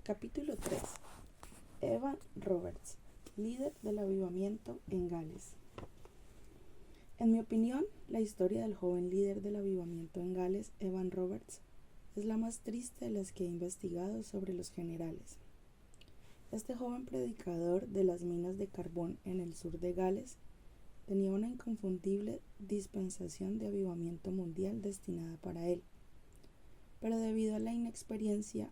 Capítulo 3. Evan Roberts, líder del avivamiento en Gales. En mi opinión, la historia del joven líder del avivamiento en Gales, Evan Roberts, es la más triste de las que he investigado sobre los generales. Este joven predicador de las minas de carbón en el sur de Gales tenía una inconfundible dispensación de avivamiento mundial destinada para él, pero debido a la inexperiencia,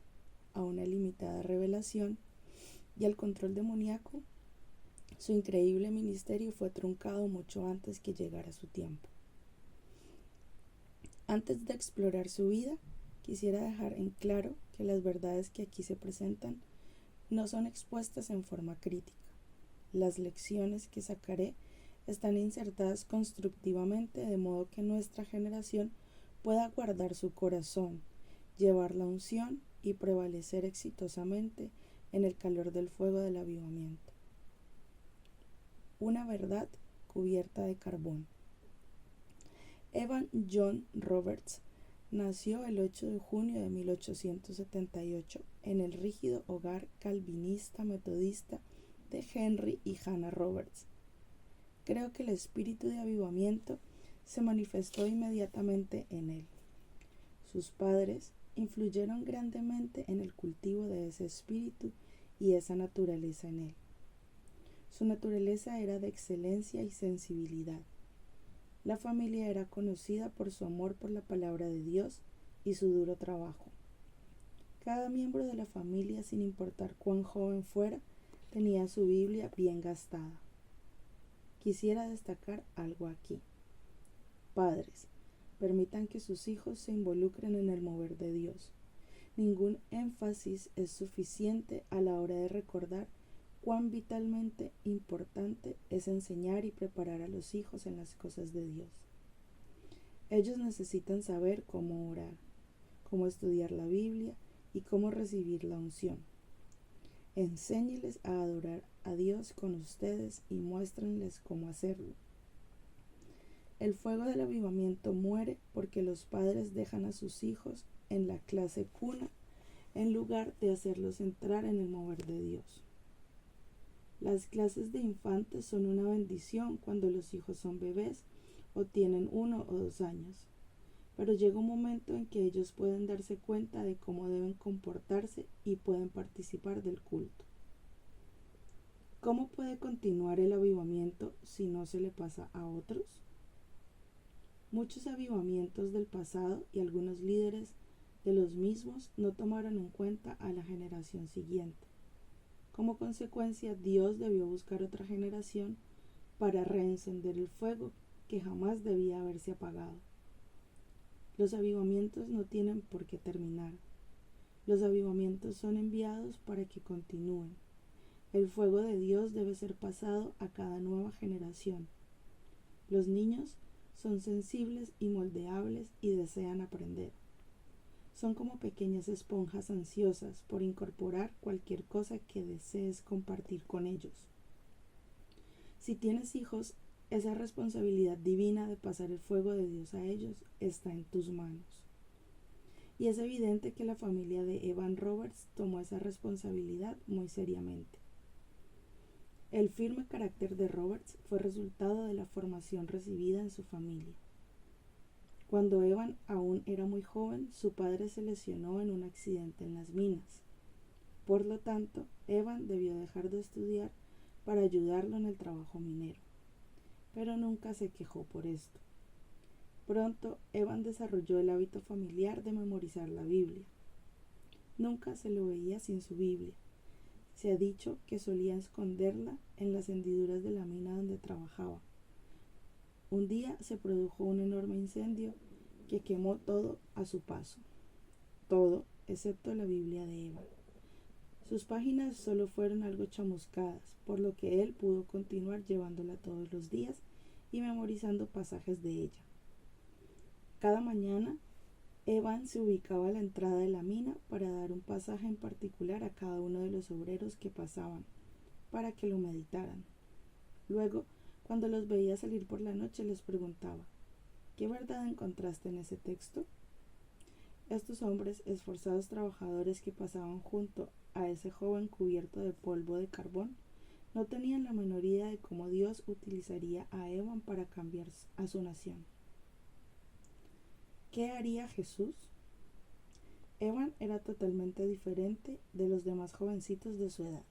a una limitada revelación y al control demoníaco, su increíble ministerio fue truncado mucho antes que llegara su tiempo. Antes de explorar su vida, quisiera dejar en claro que las verdades que aquí se presentan no son expuestas en forma crítica. Las lecciones que sacaré están insertadas constructivamente de modo que nuestra generación pueda guardar su corazón, llevar la unción y prevalecer exitosamente en el calor del fuego del avivamiento. Una verdad cubierta de carbón. Evan John Roberts nació el 8 de junio de 1878 en el rígido hogar calvinista metodista de Henry y Hannah Roberts. Creo que el espíritu de avivamiento se manifestó inmediatamente en él. Sus padres influyeron grandemente en el cultivo de ese espíritu y esa naturaleza en él. Su naturaleza era de excelencia y sensibilidad. La familia era conocida por su amor por la palabra de Dios y su duro trabajo. Cada miembro de la familia, sin importar cuán joven fuera, tenía su Biblia bien gastada. Quisiera destacar algo aquí. Padres, permitan que sus hijos se involucren en el mover de Dios. Ningún énfasis es suficiente a la hora de recordar cuán vitalmente importante es enseñar y preparar a los hijos en las cosas de Dios. Ellos necesitan saber cómo orar, cómo estudiar la Biblia y cómo recibir la unción. Enséñeles a adorar a Dios con ustedes y muéstrenles cómo hacerlo. El fuego del avivamiento muere porque los padres dejan a sus hijos en la clase cuna en lugar de hacerlos entrar en el mover de Dios. Las clases de infantes son una bendición cuando los hijos son bebés o tienen 1 o 2 años, pero llega un momento en que ellos pueden darse cuenta de cómo deben comportarse y pueden participar del culto. ¿Cómo puede continuar el avivamiento si no se le pasa a otros? Muchos avivamientos del pasado y algunos líderes de los mismos no tomaron en cuenta a la generación siguiente. Como consecuencia, Dios debió buscar otra generación para reencender el fuego que jamás debía haberse apagado. Los avivamientos no tienen por qué terminar. Los avivamientos son enviados para que continúen. El fuego de Dios debe ser pasado a cada nueva generación. Los niños son sensibles y moldeables y desean aprender. Son como pequeñas esponjas ansiosas por incorporar cualquier cosa que desees compartir con ellos. Si tienes hijos, esa responsabilidad divina de pasar el fuego de Dios a ellos está en tus manos. Y es evidente que la familia de Evan Roberts tomó esa responsabilidad muy seriamente. El firme carácter de Roberts fue resultado de la formación recibida en su familia. Cuando Evan aún era muy joven, su padre se lesionó en un accidente en las minas. Por lo tanto, Evan debió dejar de estudiar para ayudarlo en el trabajo minero. Pero nunca se quejó por esto. Pronto, Evan desarrolló el hábito familiar de memorizar la Biblia. Nunca se lo veía sin su Biblia. Se ha dicho que solía esconderla en las hendiduras de la mina donde trabajaba. Un día se produjo un enorme incendio que quemó todo a su paso. Todo, excepto la Biblia de Evan. Sus páginas solo fueron algo chamuscadas, por lo que él pudo continuar llevándola todos los días y memorizando pasajes de ella. Cada mañana, Evan se ubicaba a la entrada de la mina para dar un pasaje en particular a cada uno de los obreros que pasaban, para que lo meditaran. Luego, cuando los veía salir por la noche, les preguntaba: ¿qué verdad encontraste en ese texto? Estos hombres, esforzados trabajadores que pasaban junto a ese joven cubierto de polvo de carbón, no tenían la menor idea de cómo Dios utilizaría a Evan para cambiar a su nación. ¿Qué haría Jesús? Evan era totalmente diferente de los demás jovencitos de su edad.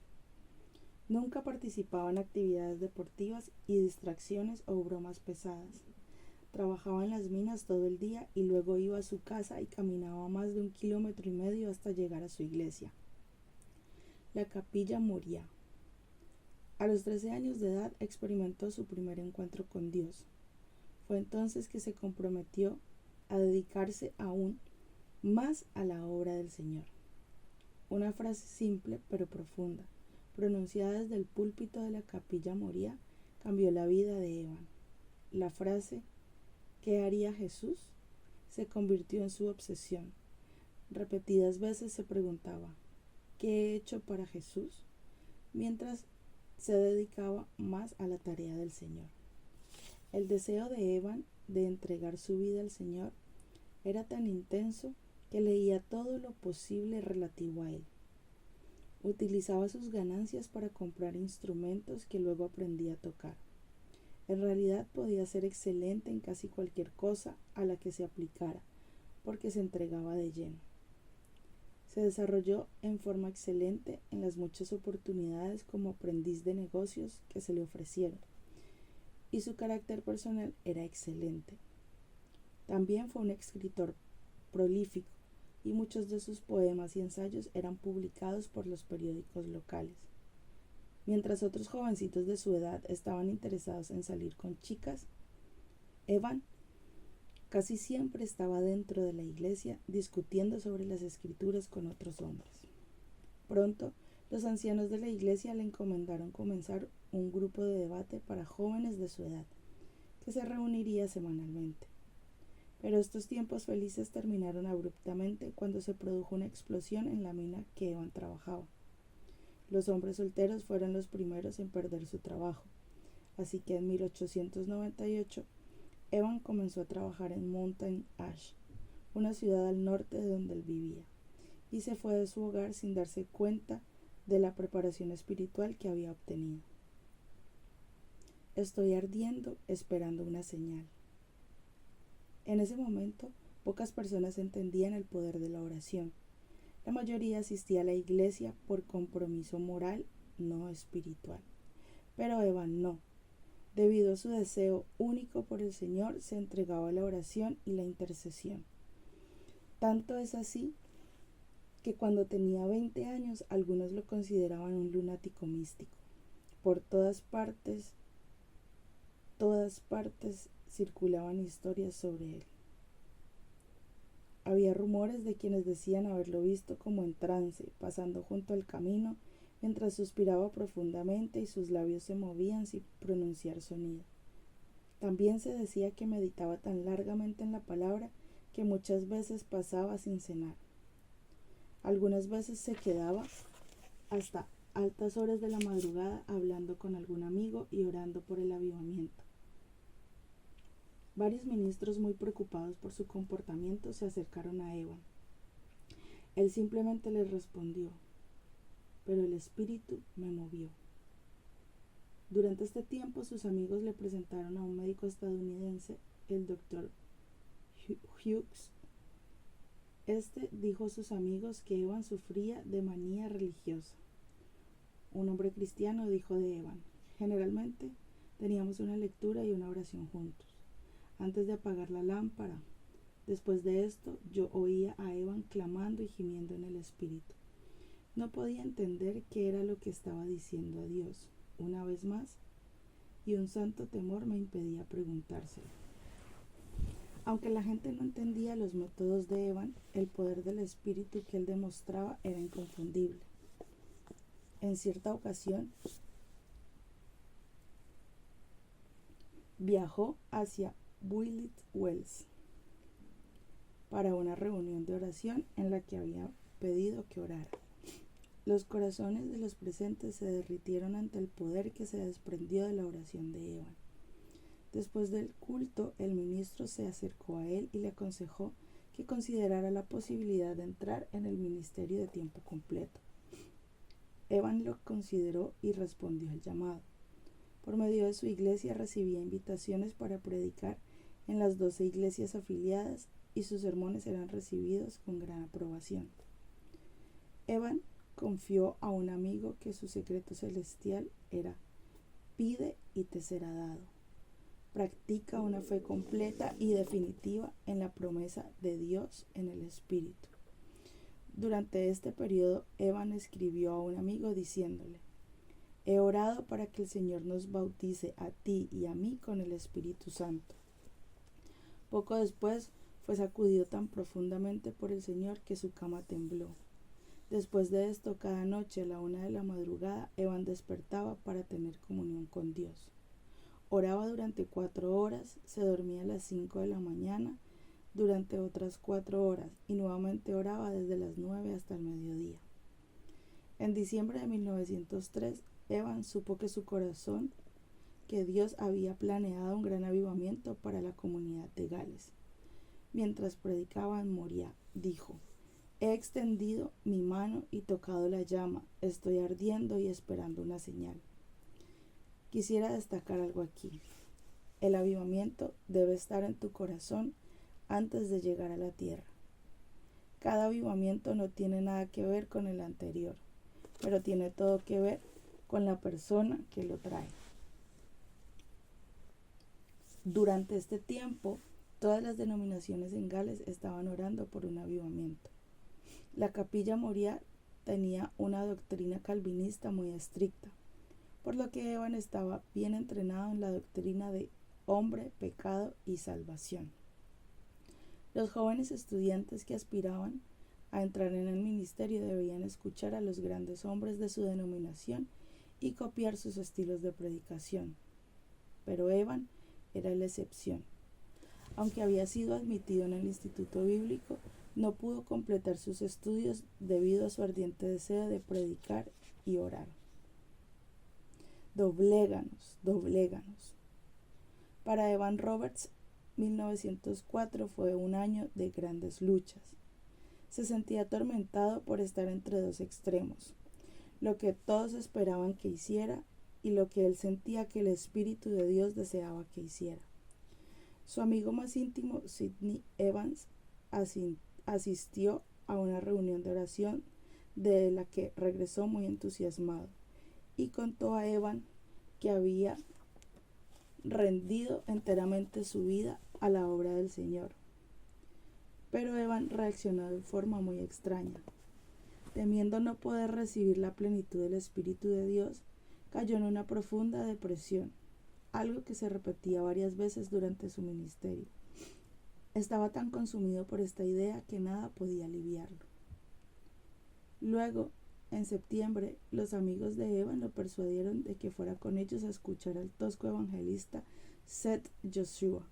Nunca participaba en actividades deportivas y distracciones o bromas pesadas. Trabajaba en las minas todo el día y luego iba a su casa y caminaba más de 1,5 kilómetros hasta llegar a su iglesia, la Capilla Moriah. A los 13 años de edad experimentó su primer encuentro con Dios. Fue entonces que se comprometió a dedicarse aún más a la obra del Señor. Una frase simple pero profunda, pronunciada desde el púlpito de la Capilla Moriah, cambió la vida de Evan. La frase ¿qué haría Jesús? Se convirtió en su obsesión. Repetidas veces se preguntaba ¿qué he hecho para Jesús? Mientras se dedicaba más a la tarea del Señor. El deseo de Evan de entregar su vida al Señor era tan intenso que leía todo lo posible relativo a él. Utilizaba sus ganancias para comprar instrumentos que luego aprendía a tocar. En realidad podía ser excelente en casi cualquier cosa a la que se aplicara, porque se entregaba de lleno. Se desarrolló en forma excelente en las muchas oportunidades como aprendiz de negocios que se le ofrecieron, y su carácter personal era excelente. También fue un escritor prolífico, y muchos de sus poemas y ensayos eran publicados por los periódicos locales. Mientras otros jovencitos de su edad estaban interesados en salir con chicas, Evan casi siempre estaba dentro de la iglesia discutiendo sobre las escrituras con otros hombres. Pronto, los ancianos de la iglesia le encomendaron comenzar un grupo de debate para jóvenes de su edad, que se reuniría semanalmente. Pero estos tiempos felices terminaron abruptamente cuando se produjo una explosión en la mina que Evan trabajaba. Los hombres solteros fueron los primeros en perder su trabajo, así que en 1898 Evan comenzó a trabajar en Mountain Ash, una ciudad al norte de donde él vivía, y se fue de su hogar sin darse cuenta de la preparación espiritual que había obtenido. Estoy ardiendo esperando una señal. En ese momento, pocas personas entendían el poder de la oración. La mayoría asistía a la iglesia por compromiso moral, no espiritual. Pero Evan no. Debido a su deseo único por el Señor, se entregaba a la oración y la intercesión. Tanto es así que cuando tenía 20 años, algunos lo consideraban un lunático místico. Por todas partes circulaban historias sobre él. Había rumores de quienes decían haberlo visto como en trance, pasando junto al camino, mientras suspiraba profundamente y sus labios se movían sin pronunciar sonido. También se decía que meditaba tan largamente en la palabra que muchas veces pasaba sin cenar. Algunas veces se quedaba hasta altas horas de la madrugada hablando con algún amigo y orando por el avivamiento. Varios ministros muy preocupados por su comportamiento se acercaron a Evan. Él simplemente les respondió: pero el espíritu me movió. Durante este tiempo sus amigos le presentaron a un médico estadounidense, el Dr. Hughes. Este dijo a sus amigos que Evan sufría de manía religiosa. Un hombre cristiano dijo de Evan: generalmente teníamos una lectura y una oración juntos, antes de apagar la lámpara. Después de esto, yo oía a Evan clamando y gimiendo en el espíritu. No podía entender qué era lo que estaba diciendo a Dios, una vez más, y un santo temor me impedía preguntárselo. Aunque la gente no entendía los métodos de Evan, el poder del espíritu que él demostraba era inconfundible. En cierta ocasión, viajó hacia Builth Wells para una reunión de oración en la que había pedido que orara. Los corazones de los presentes se derritieron ante el poder que se desprendió de la oración de Evan. Después del culto, el ministro se acercó a él y le aconsejó que considerara la posibilidad de entrar en el ministerio de tiempo completo. Evan lo consideró y respondió al llamado. Por medio de su iglesia recibía invitaciones para predicar en las 12 iglesias afiliadas y sus sermones eran recibidos con gran aprobación. Evan confió a un amigo que su secreto celestial era: pide y te será dado. Practica una fe completa y definitiva en la promesa de Dios en el Espíritu. Durante este periodo, Evan escribió a un amigo diciéndole: he orado para que el Señor nos bautice a ti y a mí con el Espíritu Santo. Poco después fue sacudido tan profundamente por el Señor que su cama tembló. Después de esto, cada noche a la 1 de la madrugada, Evan despertaba para tener comunión con Dios. Oraba durante 4 horas, se dormía a las 5 de la mañana durante otras 4 horas y nuevamente oraba desde las 9 hasta el mediodía. En diciembre de 1903, Evan supo que su corazón, que Dios había planeado un gran avivamiento para la comunidad de Gales. Mientras predicaba en Moria, dijo: he extendido mi mano y tocado la llama, estoy ardiendo y esperando una señal. Quisiera destacar algo aquí. El avivamiento debe estar en tu corazón antes de llegar a la tierra. Cada avivamiento no tiene nada que ver con el anterior, pero tiene todo que ver con la persona que lo trae. Durante este tiempo, todas las denominaciones en Gales estaban orando por un avivamiento. La capilla Moria tenía una doctrina calvinista muy estricta, por lo que Evan estaba bien entrenado en la doctrina de hombre, pecado y salvación. Los jóvenes estudiantes que aspiraban a entrar en el ministerio debían escuchar a los grandes hombres de su denominación y copiar sus estilos de predicación. Pero Evan era la excepción. Aunque había sido admitido en el instituto bíblico, no pudo completar sus estudios debido a su ardiente deseo de predicar y orar. Dobléganos, dobléganos. Para Evan Roberts, 1904 fue un año de grandes luchas. Se sentía atormentado por estar entre dos extremos: lo que todos esperaban que hiciera y lo que él sentía que el Espíritu de Dios deseaba que hiciera. Su amigo más íntimo, Sidney Evans, asistió a una reunión de oración de la que regresó muy entusiasmado y contó a Evan que había rendido enteramente su vida a la obra del Señor. Pero Evan reaccionó de forma muy extraña. Temiendo no poder recibir la plenitud del Espíritu de Dios, cayó en una profunda depresión, algo que se repetía varias veces durante su ministerio. Estaba tan consumido por esta idea que nada podía aliviarlo. Luego, en septiembre, los amigos de Evan lo persuadieron de que fuera con ellos a escuchar al tosco evangelista Seth Joshua.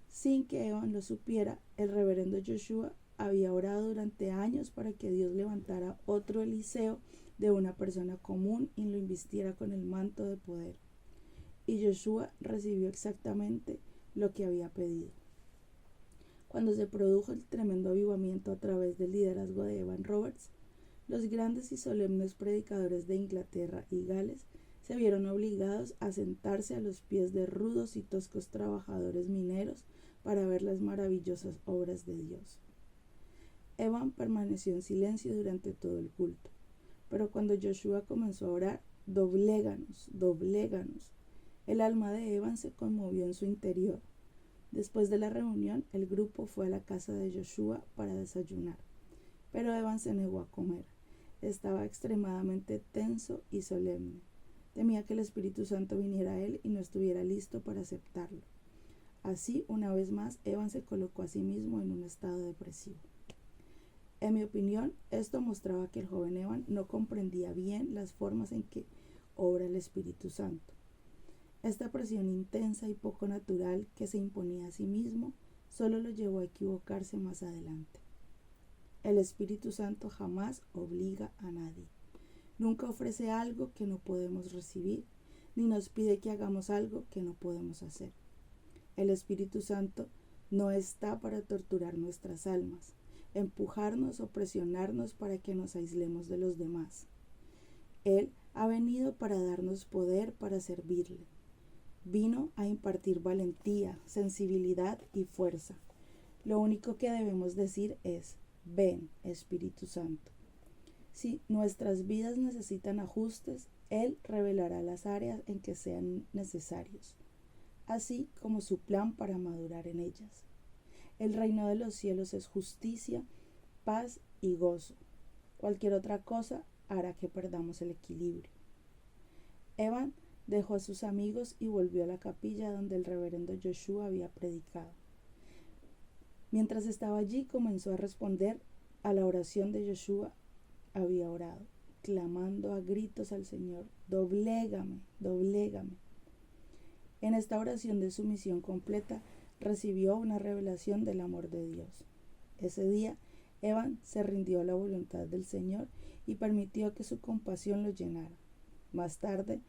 Sin que Evan lo supiera, el reverendo Joshua había orado durante años para que Dios levantara otro Eliseo de una persona común y lo invistiera con el manto de poder. Y Joshua recibió exactamente lo que había pedido. Cuando se produjo el tremendo avivamiento a través del liderazgo de Evan Roberts, los grandes y solemnes predicadores de Inglaterra y Gales se vieron obligados a sentarse a los pies de rudos y toscos trabajadores mineros para ver las maravillosas obras de Dios. Evan permaneció en silencio durante todo el culto, pero cuando Joshua comenzó a orar: dobléganos, dobléganos, el alma de Evan se conmovió en su interior. Después de la reunión, el grupo fue a la casa de Joshua para desayunar, pero Evan se negó a comer. Estaba extremadamente tenso y solemne. Temía que el Espíritu Santo viniera a él y no estuviera listo para aceptarlo. Así, una vez más, Evan se colocó a sí mismo en un estado depresivo. En mi opinión, esto mostraba que el joven Evan no comprendía bien las formas en que obra el Espíritu Santo. Esta presión intensa y poco natural que se imponía a sí mismo solo lo llevó a equivocarse más adelante. El Espíritu Santo jamás obliga a nadie. Nunca ofrece algo que no podemos recibir, ni nos pide que hagamos algo que no podemos hacer. El Espíritu Santo No está para torturar nuestras almas, empujarnos o presionarnos para que nos aislemos de los demás. Él ha venido para darnos poder para servirle. Vino a impartir valentía, sensibilidad y fuerza. Lo único que debemos decir es: ven, Espíritu Santo. Si nuestras vidas necesitan ajustes, Él revelará las áreas en que sean necesarios, así como su plan para madurar en ellas. El reino de los cielos es justicia, paz y gozo. Cualquier otra cosa hará que perdamos el equilibrio. Evan dejó a sus amigos y volvió a la capilla donde el reverendo Joshua había predicado. Mientras estaba allí, comenzó a responder a la oración de Joshua había orado, clamando a gritos al Señor: «Doblégame, doblégame». En esta oración de sumisión completa recibió una revelación del amor de Dios. Ese día, Evan se rindió a la voluntad del Señor y permitió que su compasión lo llenara. Más tarde,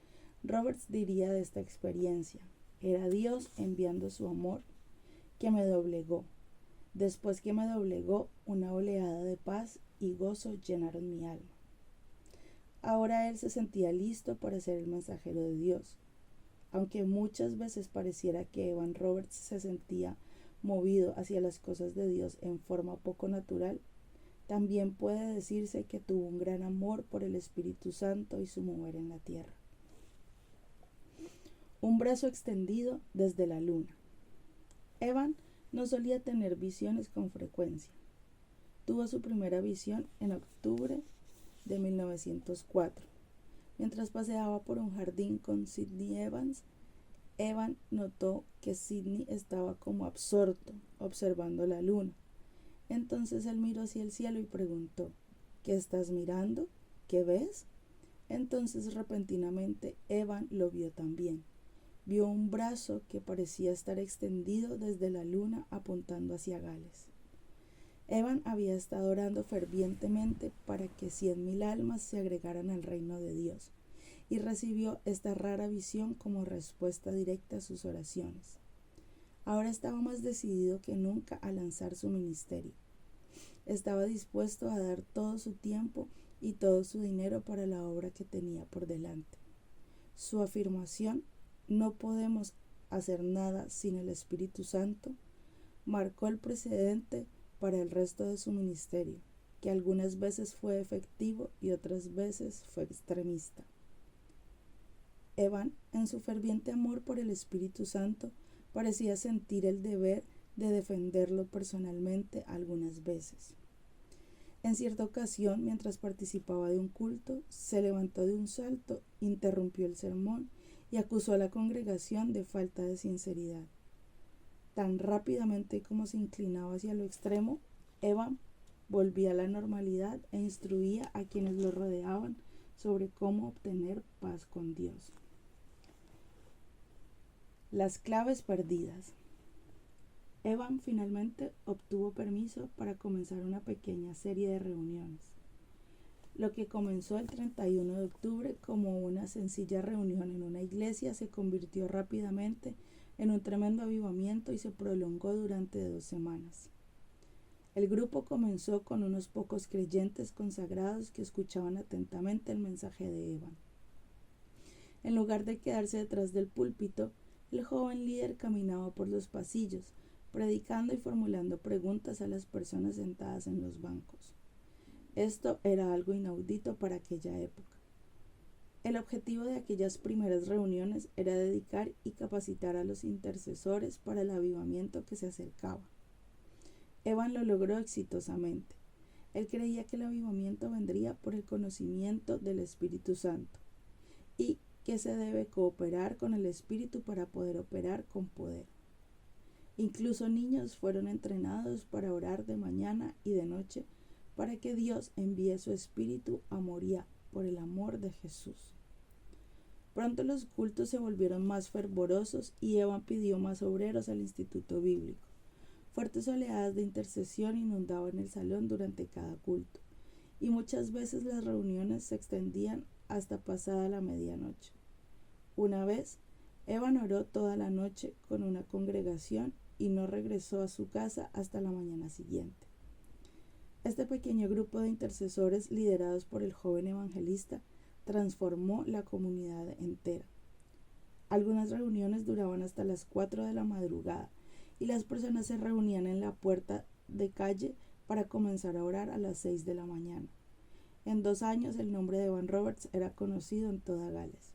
Roberts diría de esta experiencia: «Era Dios enviando su amor que me doblegó. Después que me doblegó, una oleada de paz y gozo llenaron mi alma». Ahora él se sentía listo para ser el mensajero de Dios. Aunque muchas veces pareciera que Evan Roberts se sentía movido hacia las cosas de Dios en forma poco natural, también puede decirse que tuvo un gran amor por el Espíritu Santo y su mover en la tierra. Un brazo extendido desde la luna. Evan no solía tener visiones con frecuencia. Tuvo su primera visión en octubre de 1904. Mientras paseaba por un jardín con Sidney Evans, Evan notó que Sidney estaba como absorto, observando la luna. Entonces él miró hacia el cielo y preguntó: «¿Qué estás mirando? ¿Qué ves?». Entonces repentinamente Evan lo vio también. Vio un brazo que parecía estar extendido desde la luna apuntando hacia Gales. Evan había estado orando fervientemente para que 100,000 almas se agregaran al reino de Dios, y recibió esta rara visión como respuesta directa a sus oraciones. Ahora estaba más decidido que nunca a lanzar su ministerio. Estaba dispuesto a dar todo su tiempo y todo su dinero para la obra que tenía por delante. Su afirmación: «No podemos hacer nada sin el Espíritu Santo», marcó el precedente para el resto de su ministerio, que algunas veces fue efectivo y otras veces fue extremista. Evan, en su ferviente amor por el Espíritu Santo, parecía sentir el deber de defenderlo personalmente algunas veces. En cierta ocasión, mientras participaba de un culto, se levantó de un salto, interrumpió el sermón y acusó a la congregación de falta de sinceridad. Tan rápidamente como se inclinaba hacia lo extremo, Evan volvía a la normalidad e instruía a quienes lo rodeaban sobre cómo obtener paz con Dios. Las claves perdidas. Evan finalmente obtuvo permiso para comenzar una pequeña serie de reuniones. Lo que comenzó el 31 de octubre como una sencilla reunión en una iglesia se convirtió rápidamente en un tremendo avivamiento y se prolongó durante 2 semanas. El grupo comenzó con unos pocos creyentes consagrados que escuchaban atentamente el mensaje de Evan. En lugar de quedarse detrás del púlpito, el joven líder caminaba por los pasillos, predicando y formulando preguntas a las personas sentadas en los bancos. Esto era algo inaudito para aquella época. El objetivo de aquellas primeras reuniones era dedicar y capacitar a los intercesores para el avivamiento que se acercaba. Evan lo logró exitosamente. Él creía que el avivamiento vendría por el conocimiento del Espíritu Santo y que se debe cooperar con el Espíritu para poder operar con poder. Incluso niños fueron entrenados para orar de mañana y de noche para que Dios envíe su Espíritu a morir por el amor de Jesús. Pronto los cultos se volvieron más fervorosos y Evan pidió más obreros al instituto bíblico. Fuertes oleadas de intercesión inundaban el salón durante cada culto, y muchas veces las reuniones se extendían hasta pasada la medianoche. Una vez, Evan oró toda la noche con una congregación y no regresó a su casa hasta la mañana siguiente. Este pequeño grupo de intercesores, liderados por el joven evangelista, transformó la comunidad entera. Algunas reuniones duraban hasta las 4 de la madrugada y las personas se reunían en la puerta de calle para comenzar a orar a las 6 de la mañana. En 2 años el nombre de Evan Roberts era conocido en toda Gales.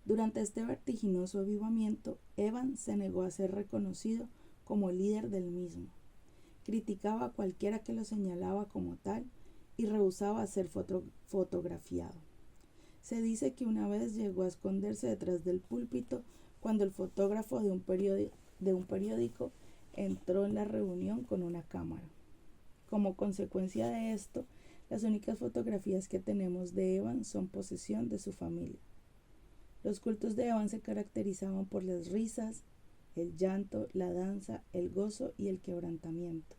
Durante este vertiginoso avivamiento, Evan se negó a ser reconocido como líder del mismo. Criticaba a cualquiera que lo señalaba como tal y rehusaba ser fotografiado. Se dice que una vez llegó a esconderse detrás del púlpito cuando el fotógrafo de un periódico entró en la reunión con una cámara. Como consecuencia de esto, las únicas fotografías que tenemos de Evan son posesión de su familia. Los cultos de Evan se caracterizaban por las risas, el llanto, la danza, el gozo y el quebrantamiento.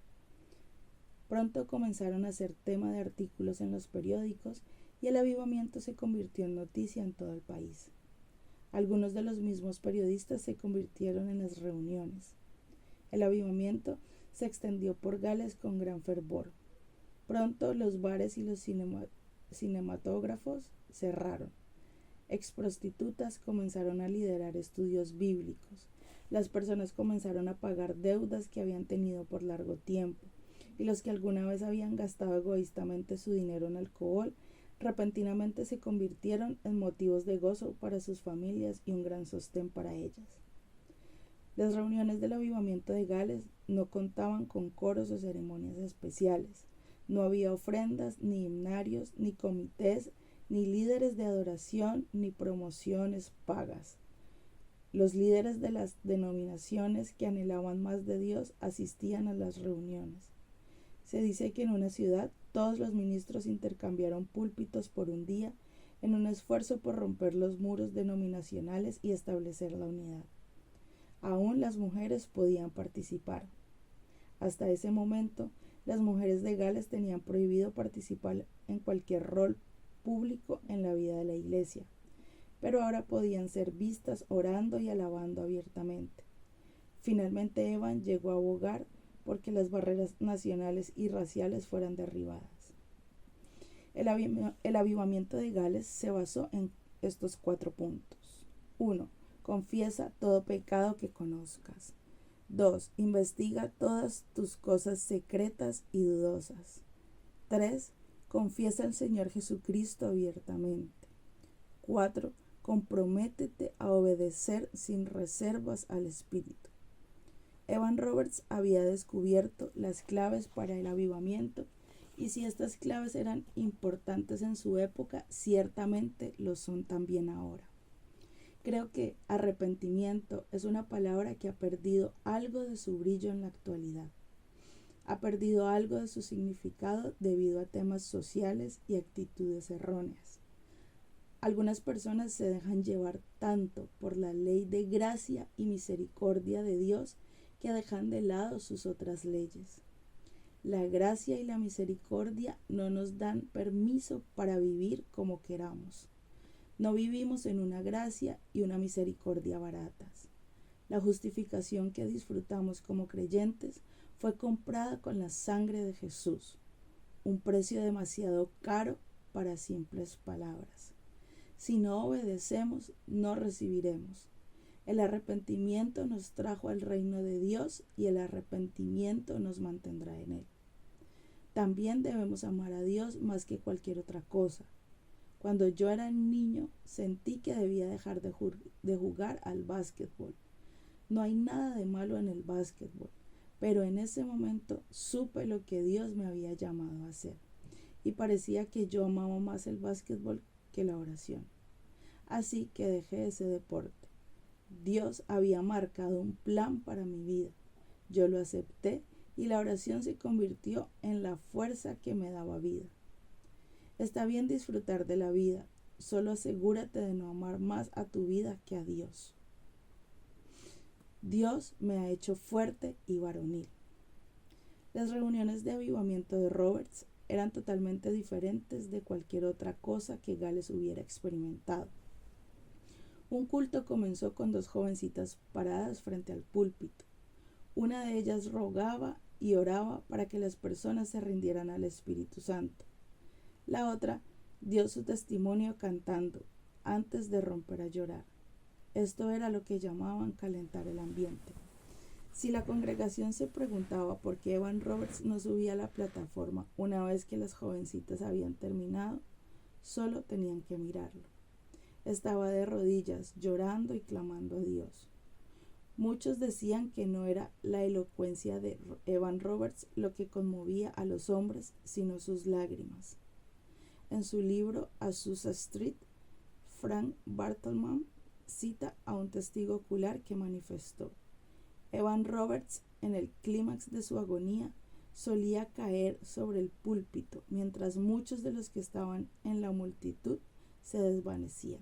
Pronto comenzaron a ser tema de artículos en los periódicos y el avivamiento se convirtió en noticia en todo el país. Algunos de los mismos periodistas se convirtieron en las reuniones. El avivamiento se extendió por Gales con gran fervor. Pronto los bares y los cinematógrafos cerraron. Exprostitutas comenzaron a liderar estudios bíblicos. Las personas comenzaron a pagar deudas que habían tenido por largo tiempo, y los que alguna vez habían gastado egoístamente su dinero en alcohol, repentinamente se convirtieron en motivos de gozo para sus familias y un gran sostén para ellas. Las reuniones del avivamiento de Gales no contaban con coros o ceremonias especiales. No había ofrendas, ni himnarios, ni comités, ni líderes de adoración, ni promociones pagas. Los líderes de las denominaciones que anhelaban más de Dios asistían a las reuniones. Se dice que en una ciudad todos los ministros intercambiaron púlpitos por un día en un esfuerzo por romper los muros denominacionales y establecer la unidad. Aún las mujeres podían participar. Hasta ese momento, las mujeres de Gales tenían prohibido participar en cualquier rol público en la vida de la iglesia, pero ahora podían ser vistas orando y alabando abiertamente. Finalmente Evan llegó a abogar porque las barreras nacionales y raciales fueran derribadas. El avivamiento de Gales se basó en estos 4 puntos. 1. Confiesa todo pecado que conozcas. 2. Investiga todas tus cosas secretas y dudosas. 3. Confiesa al Señor Jesucristo abiertamente. 4. Comprométete a obedecer sin reservas al Espíritu. Evan Roberts había descubierto las claves para el avivamiento, y si estas claves eran importantes en su época, ciertamente lo son también ahora. Creo que arrepentimiento es una palabra que ha perdido algo de su brillo en la actualidad. Ha perdido algo de su significado debido a temas sociales y actitudes erróneas. Algunas personas se dejan llevar tanto por la ley de gracia y misericordia de Dios que dejan de lado sus otras leyes. La gracia y la misericordia no nos dan permiso para vivir como queramos. No vivimos en una gracia y una misericordia baratas. La justificación que disfrutamos como creyentes fue comprada con la sangre de Jesús, un precio demasiado caro para simples palabras. Si no obedecemos, no recibiremos. El arrepentimiento nos trajo al reino de Dios y el arrepentimiento nos mantendrá en él. También debemos amar a Dios más que cualquier otra cosa. Cuando yo era niño, sentí que debía dejar de jugar al básquetbol. No hay nada de malo en el básquetbol, pero en ese momento supe lo que Dios me había llamado a hacer, y parecía que yo amaba más el básquetbol que la oración. Así que dejé ese deporte. Dios había marcado un plan para mi vida. Yo lo acepté y la oración se convirtió en la fuerza que me daba vida. Está bien disfrutar de la vida, solo asegúrate de no amar más a tu vida que a Dios. Dios me ha hecho fuerte y varonil. Las reuniones de avivamiento de Roberts eran totalmente diferentes de cualquier otra cosa que Gales hubiera experimentado. Un culto comenzó con dos jovencitas paradas frente al púlpito. Una de ellas rogaba y oraba para que las personas se rindieran al Espíritu Santo. La otra dio su testimonio cantando, antes de romper a llorar. Esto era lo que llamaban calentar el ambiente. Si la congregación se preguntaba por qué Evan Roberts no subía a la plataforma una vez que las jovencitas habían terminado, solo tenían que mirarlo. Estaba de rodillas, llorando y clamando a Dios. Muchos decían que no era la elocuencia de Evan Roberts lo que conmovía a los hombres, sino sus lágrimas. En su libro Azusa Street, Frank Bartleman cita a un testigo ocular que manifestó: Evan Roberts, en el clímax de su agonía, solía caer sobre el púlpito, mientras muchos de los que estaban en la multitud se desvanecían.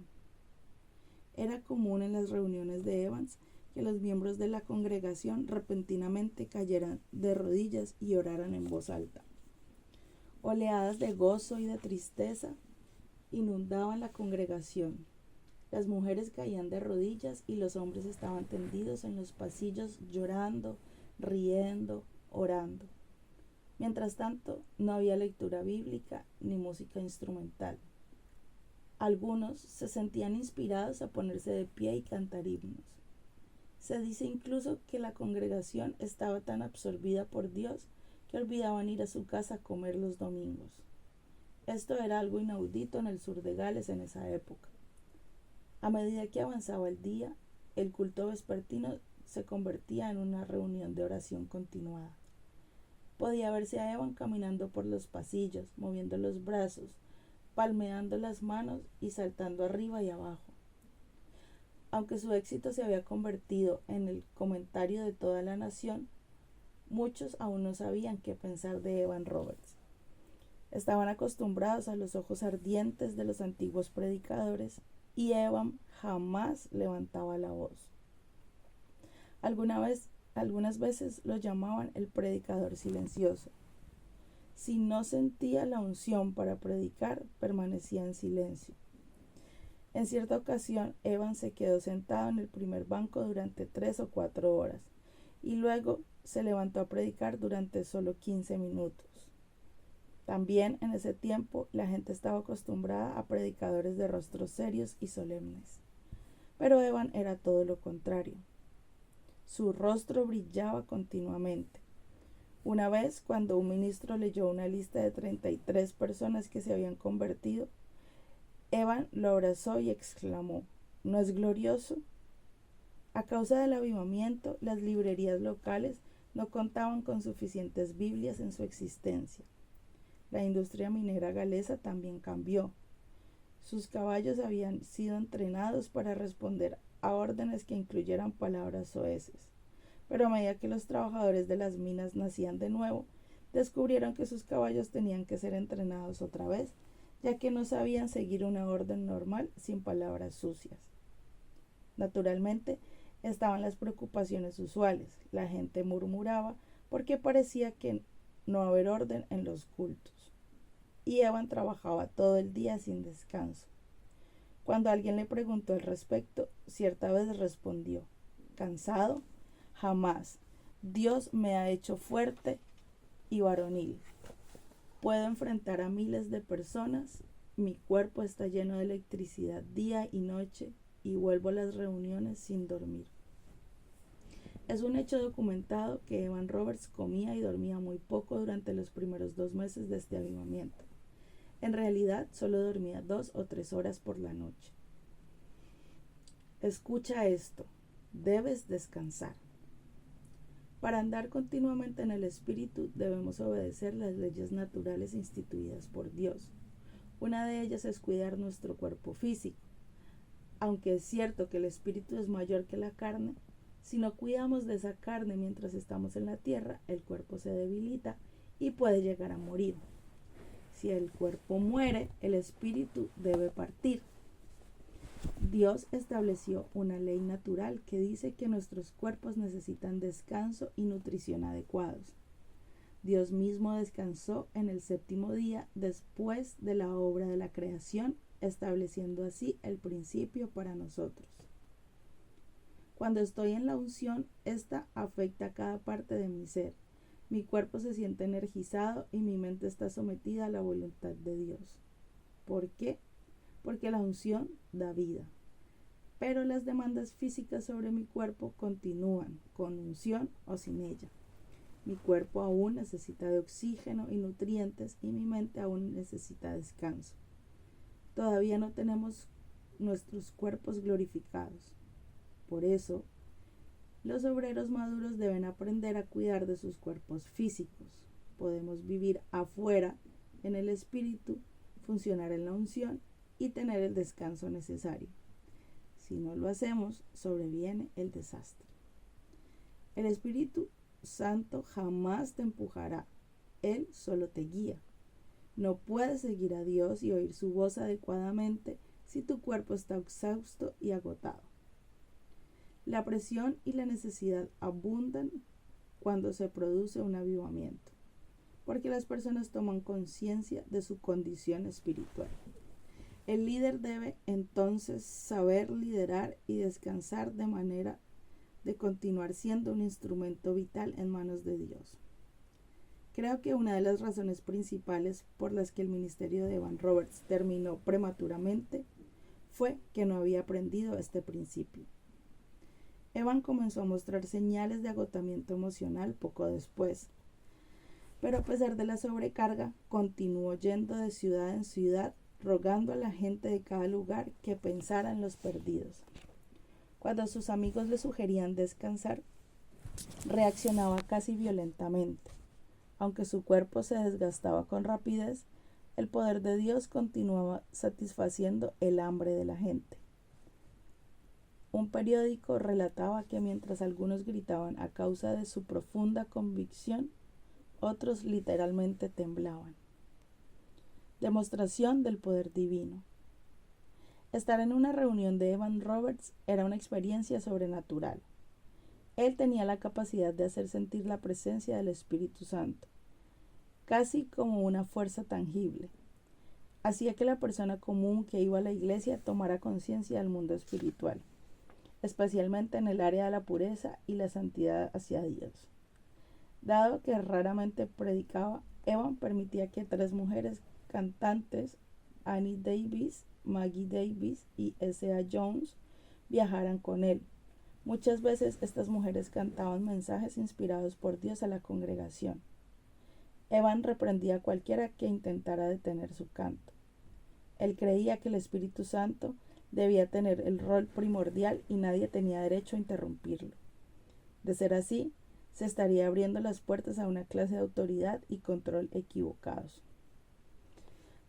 Era común en las reuniones de Evans que los miembros de la congregación repentinamente cayeran de rodillas y oraran en voz alta. Oleadas de gozo y de tristeza inundaban la congregación. Las mujeres caían de rodillas y los hombres estaban tendidos en los pasillos llorando, riendo, orando. Mientras tanto, no había lectura bíblica ni música instrumental. Algunos se sentían inspirados a ponerse de pie y cantar himnos. Se dice incluso que la congregación estaba tan absorbida por Dios que olvidaban ir a su casa a comer los domingos. Esto era algo inaudito en el sur de Gales en esa época. A medida que avanzaba el día, el culto vespertino se convertía en una reunión de oración continuada. Podía verse a Evan caminando por los pasillos, moviendo los brazos, palmeando las manos y saltando arriba y abajo. Aunque su éxito se había convertido en el comentario de toda la nación, muchos aún no sabían qué pensar de Evan Roberts. Estaban acostumbrados a los ojos ardientes de los antiguos predicadores y Evan jamás levantaba la voz. Algunas veces lo llamaban el predicador silencioso. Si no sentía la unción para predicar, permanecía en silencio. En cierta ocasión, Evan se quedó sentado en el primer banco durante 3 o 4 horas y luego se levantó a predicar durante solo 15 minutos. También en ese tiempo la gente estaba acostumbrada a predicadores de rostros serios y solemnes. Pero Evan era todo lo contrario. Su rostro brillaba continuamente. Una vez, cuando un ministro leyó una lista de 33 personas que se habían convertido, Evan lo abrazó y exclamó: ¿No es glorioso? A causa del avivamiento, las librerías locales no contaban con suficientes Biblias en su existencia. La industria minera galesa también cambió. Sus caballos habían sido entrenados para responder a órdenes que incluyeran palabras soeces. Pero a medida que los trabajadores de las minas nacían de nuevo, descubrieron que sus caballos tenían que ser entrenados otra vez, ya que no sabían seguir una orden normal sin palabras sucias. Naturalmente, estaban las preocupaciones usuales. La gente murmuraba porque parecía que no haber orden en los cultos. Y Evan trabajaba todo el día sin descanso. Cuando alguien le preguntó al respecto, cierta vez respondió: ¿cansado? Jamás. Dios me ha hecho fuerte y varonil. Puedo enfrentar a miles de personas. Mi cuerpo está lleno de electricidad día y noche y vuelvo a las reuniones sin dormir. Es un hecho documentado que Evan Roberts comía y dormía muy poco durante los primeros 2 meses de este avivamiento. En realidad, solo dormía 2 o 3 horas por la noche. Escucha esto: debes descansar. Para andar continuamente en el Espíritu, debemos obedecer las leyes naturales instituidas por Dios. Una de ellas es cuidar nuestro cuerpo físico. Aunque es cierto que el Espíritu es mayor que la carne, si no cuidamos de esa carne mientras estamos en la tierra, el cuerpo se debilita y puede llegar a morir. Si el cuerpo muere, el espíritu debe partir. Dios estableció una ley natural que dice que nuestros cuerpos necesitan descanso y nutrición adecuados. Dios mismo descansó en el 7º día después de la obra de la creación, estableciendo así el principio para nosotros. Cuando estoy en la unción, esta afecta a cada parte de mi ser. Mi cuerpo se siente energizado y mi mente está sometida a la voluntad de Dios. ¿Por qué? Porque la unción da vida. Pero las demandas físicas sobre mi cuerpo continúan, con unción o sin ella. Mi cuerpo aún necesita de oxígeno y nutrientes y mi mente aún necesita descanso. Todavía no tenemos nuestros cuerpos glorificados. Por eso, los obreros maduros deben aprender a cuidar de sus cuerpos físicos. Podemos vivir afuera en el espíritu, funcionar en la unción y tener el descanso necesario. Si no lo hacemos, sobreviene el desastre. El Espíritu Santo jamás te empujará. Él solo te guía. No puedes seguir a Dios y oír su voz adecuadamente si tu cuerpo está exhausto y agotado. La presión y la necesidad abundan cuando se produce un avivamiento, porque las personas toman conciencia de su condición espiritual. El líder debe entonces saber liderar y descansar de manera de continuar siendo un instrumento vital en manos de Dios. Creo que una de las razones principales por las que el ministerio de Evan Roberts terminó prematuramente fue que no había aprendido este principio. Evan comenzó a mostrar señales de agotamiento emocional poco después, pero a pesar de la sobrecarga, continuó yendo de ciudad en ciudad, rogando a la gente de cada lugar que pensara en los perdidos. Cuando sus amigos le sugerían descansar, reaccionaba casi violentamente. Aunque su cuerpo se desgastaba con rapidez, el poder de Dios continuaba satisfaciendo el hambre de la gente. Un periódico relataba que mientras algunos gritaban a causa de su profunda convicción, otros literalmente temblaban. Demostración del poder divino. Estar en una reunión de Evan Roberts era una experiencia sobrenatural. Él tenía la capacidad de hacer sentir la presencia del Espíritu Santo, casi como una fuerza tangible. Hacía que la persona común que iba a la iglesia tomara conciencia del mundo espiritual, especialmente en el área de la pureza y la santidad hacia Dios. Dado que raramente predicaba, Evan permitía que 3 mujeres cantantes, Annie Davis, Maggie Davis y S.A. Jones, viajaran con él. Muchas veces estas mujeres cantaban mensajes inspirados por Dios a la congregación. Evan reprendía a cualquiera que intentara detener su canto. Él creía que el Espíritu Santo debía tener el rol primordial y nadie tenía derecho a interrumpirlo. De ser así, se estaría abriendo las puertas a una clase de autoridad y control equivocados.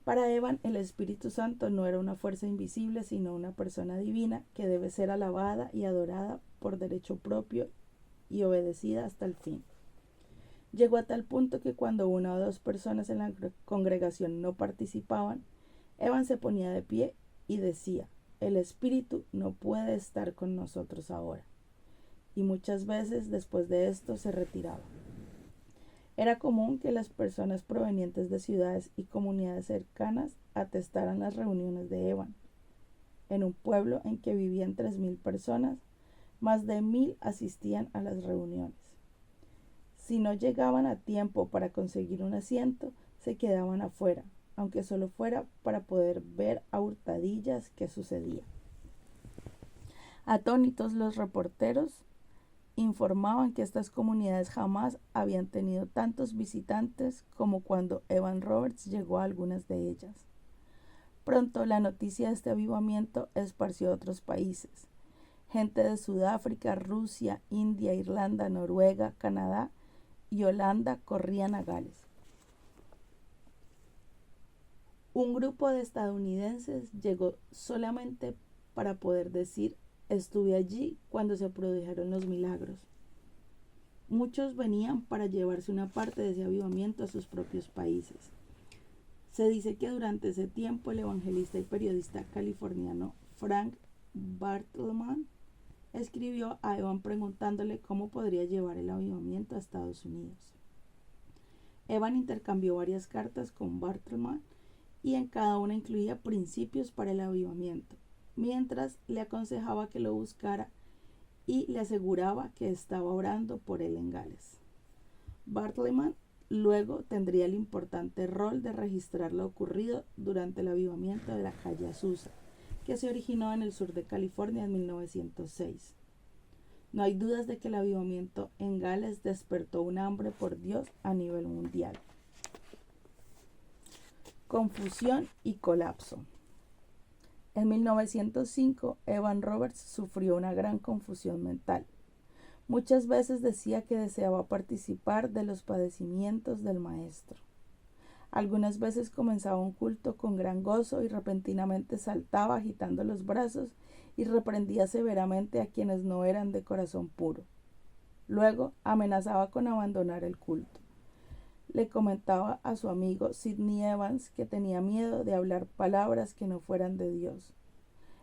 Para Evan, el Espíritu Santo no era una fuerza invisible, sino una persona divina que debe ser alabada y adorada por derecho propio y obedecida hasta el fin. Llegó a tal punto que cuando 1 o 2 personas en la congregación no participaban, Evan se ponía de pie y decía: el Espíritu no puede estar con nosotros ahora. Y muchas veces después de esto se retiraba. Era común que las personas provenientes de ciudades y comunidades cercanas atestaran las reuniones de Evan. En un pueblo en que vivían 3,000 personas, más de 1,000 asistían a las reuniones. Si no llegaban a tiempo para conseguir un asiento, se quedaban afuera, aunque solo fuera para poder ver a hurtadillas qué sucedía. Atónitos, los reporteros informaban que estas comunidades jamás habían tenido tantos visitantes como cuando Evan Roberts llegó a algunas de ellas. Pronto la noticia de este avivamiento esparció a otros países. Gente de Sudáfrica, Rusia, India, Irlanda, Noruega, Canadá y Holanda corrían a Gales. Un grupo de estadounidenses llegó solamente para poder decir: estuve allí cuando se produjeron los milagros. Muchos venían para llevarse una parte de ese avivamiento a sus propios países. Se dice que durante ese tiempo el evangelista y periodista californiano Frank Bartleman escribió a Evan preguntándole cómo podría llevar el avivamiento a Estados Unidos. Evan intercambió varias cartas con Bartleman y en cada una incluía principios para el avivamiento, mientras le aconsejaba que lo buscara y le aseguraba que estaba orando por él en Gales. Bartleman luego tendría el importante rol de registrar lo ocurrido durante el avivamiento de la calle Azusa, que se originó en el sur de California en 1906. No hay dudas de que el avivamiento en Gales despertó un hambre por Dios a nivel mundial. Confusión y colapso. En 1905, Evan Roberts sufrió una gran confusión mental. Muchas veces decía que deseaba participar de los padecimientos del Maestro. Algunas veces comenzaba un culto con gran gozo y repentinamente saltaba agitando los brazos y reprendía severamente a quienes no eran de corazón puro. Luego amenazaba con abandonar el culto. Le comentaba a su amigo Sidney Evans que tenía miedo de hablar palabras que no fueran de Dios.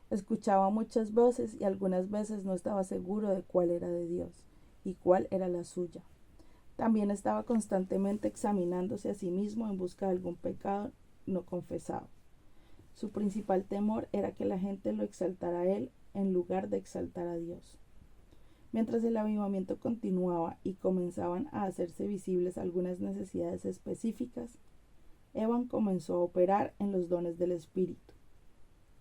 Escuchaba muchas voces y algunas veces no estaba seguro de cuál era de Dios y cuál era la suya. También estaba constantemente examinándose a sí mismo en busca de algún pecado no confesado. Su principal temor era que la gente lo exaltara a él en lugar de exaltar a Dios. Mientras el avivamiento continuaba y comenzaban a hacerse visibles algunas necesidades específicas, Evan comenzó a operar en los dones del Espíritu.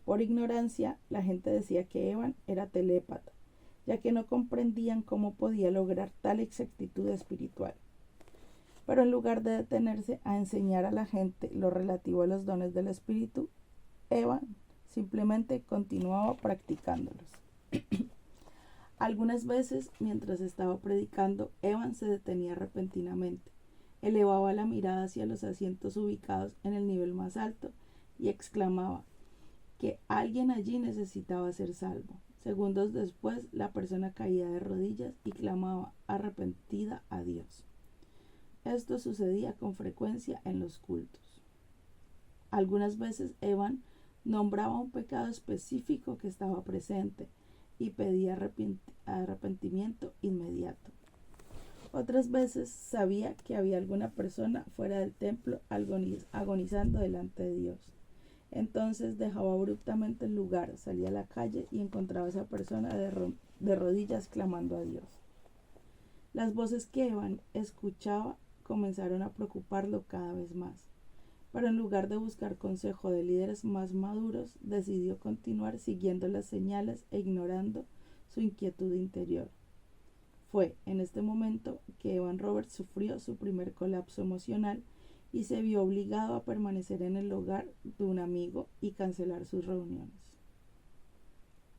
Por ignorancia, la gente decía que Evan era telépata, ya que no comprendían cómo podía lograr tal exactitud espiritual. Pero en lugar de detenerse a enseñar a la gente lo relativo a los dones del Espíritu, Evan simplemente continuaba practicándolos. Algunas veces, mientras estaba predicando, Evan se detenía repentinamente, elevaba la mirada hacia los asientos ubicados en el nivel más alto y exclamaba que alguien allí necesitaba ser salvo. Segundos después, la persona caía de rodillas y clamaba arrepentida a Dios. Esto sucedía con frecuencia en los cultos. Algunas veces Evan nombraba un pecado específico que estaba presente y pedía arrepentimiento inmediato. Otras veces sabía que había alguna persona fuera del templo agonizando delante de Dios. Entonces dejaba abruptamente el lugar, salía a la calle y encontraba a esa persona de rodillas clamando a Dios. Las voces que Evan escuchaba comenzaron a preocuparlo cada vez más, pero en lugar de buscar consejo de líderes más maduros, decidió continuar siguiendo las señales e ignorando su inquietud interior. Fue en este momento que Evan Roberts sufrió su primer colapso emocional y se vio obligado a permanecer en el hogar de un amigo y cancelar sus reuniones.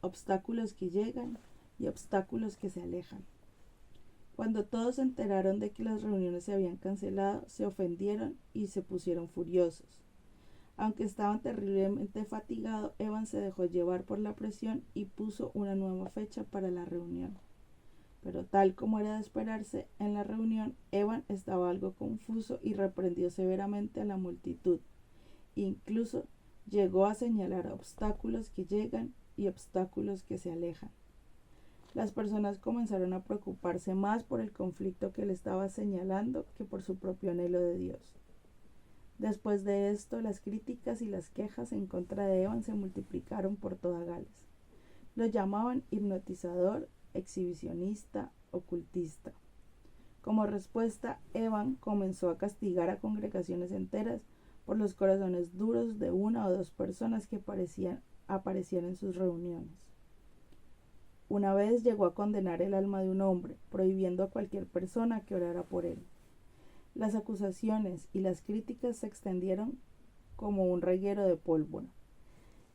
Obstáculos que llegan y obstáculos que se alejan. Cuando todos se enteraron de que las reuniones se habían cancelado, se ofendieron y se pusieron furiosos. Aunque estaba terriblemente fatigado, Evan se dejó llevar por la presión y puso una nueva fecha para la reunión. Pero tal como era de esperarse, en la reunión Evan estaba algo confuso y reprendió severamente a la multitud. Incluso llegó a señalar obstáculos que llegan y obstáculos que se alejan. Las personas comenzaron a preocuparse más por el conflicto que le estaba señalando que por su propio anhelo de Dios. Después de esto, las críticas y las quejas en contra de Evan se multiplicaron por toda Gales. Lo llamaban hipnotizador, exhibicionista, ocultista. Como respuesta, Evan comenzó a castigar a congregaciones enteras por los corazones duros de una o dos personas que aparecían en sus reuniones. Una vez llegó a condenar el alma de un hombre, prohibiendo a cualquier persona que orara por él. Las acusaciones y las críticas se extendieron como un reguero de pólvora.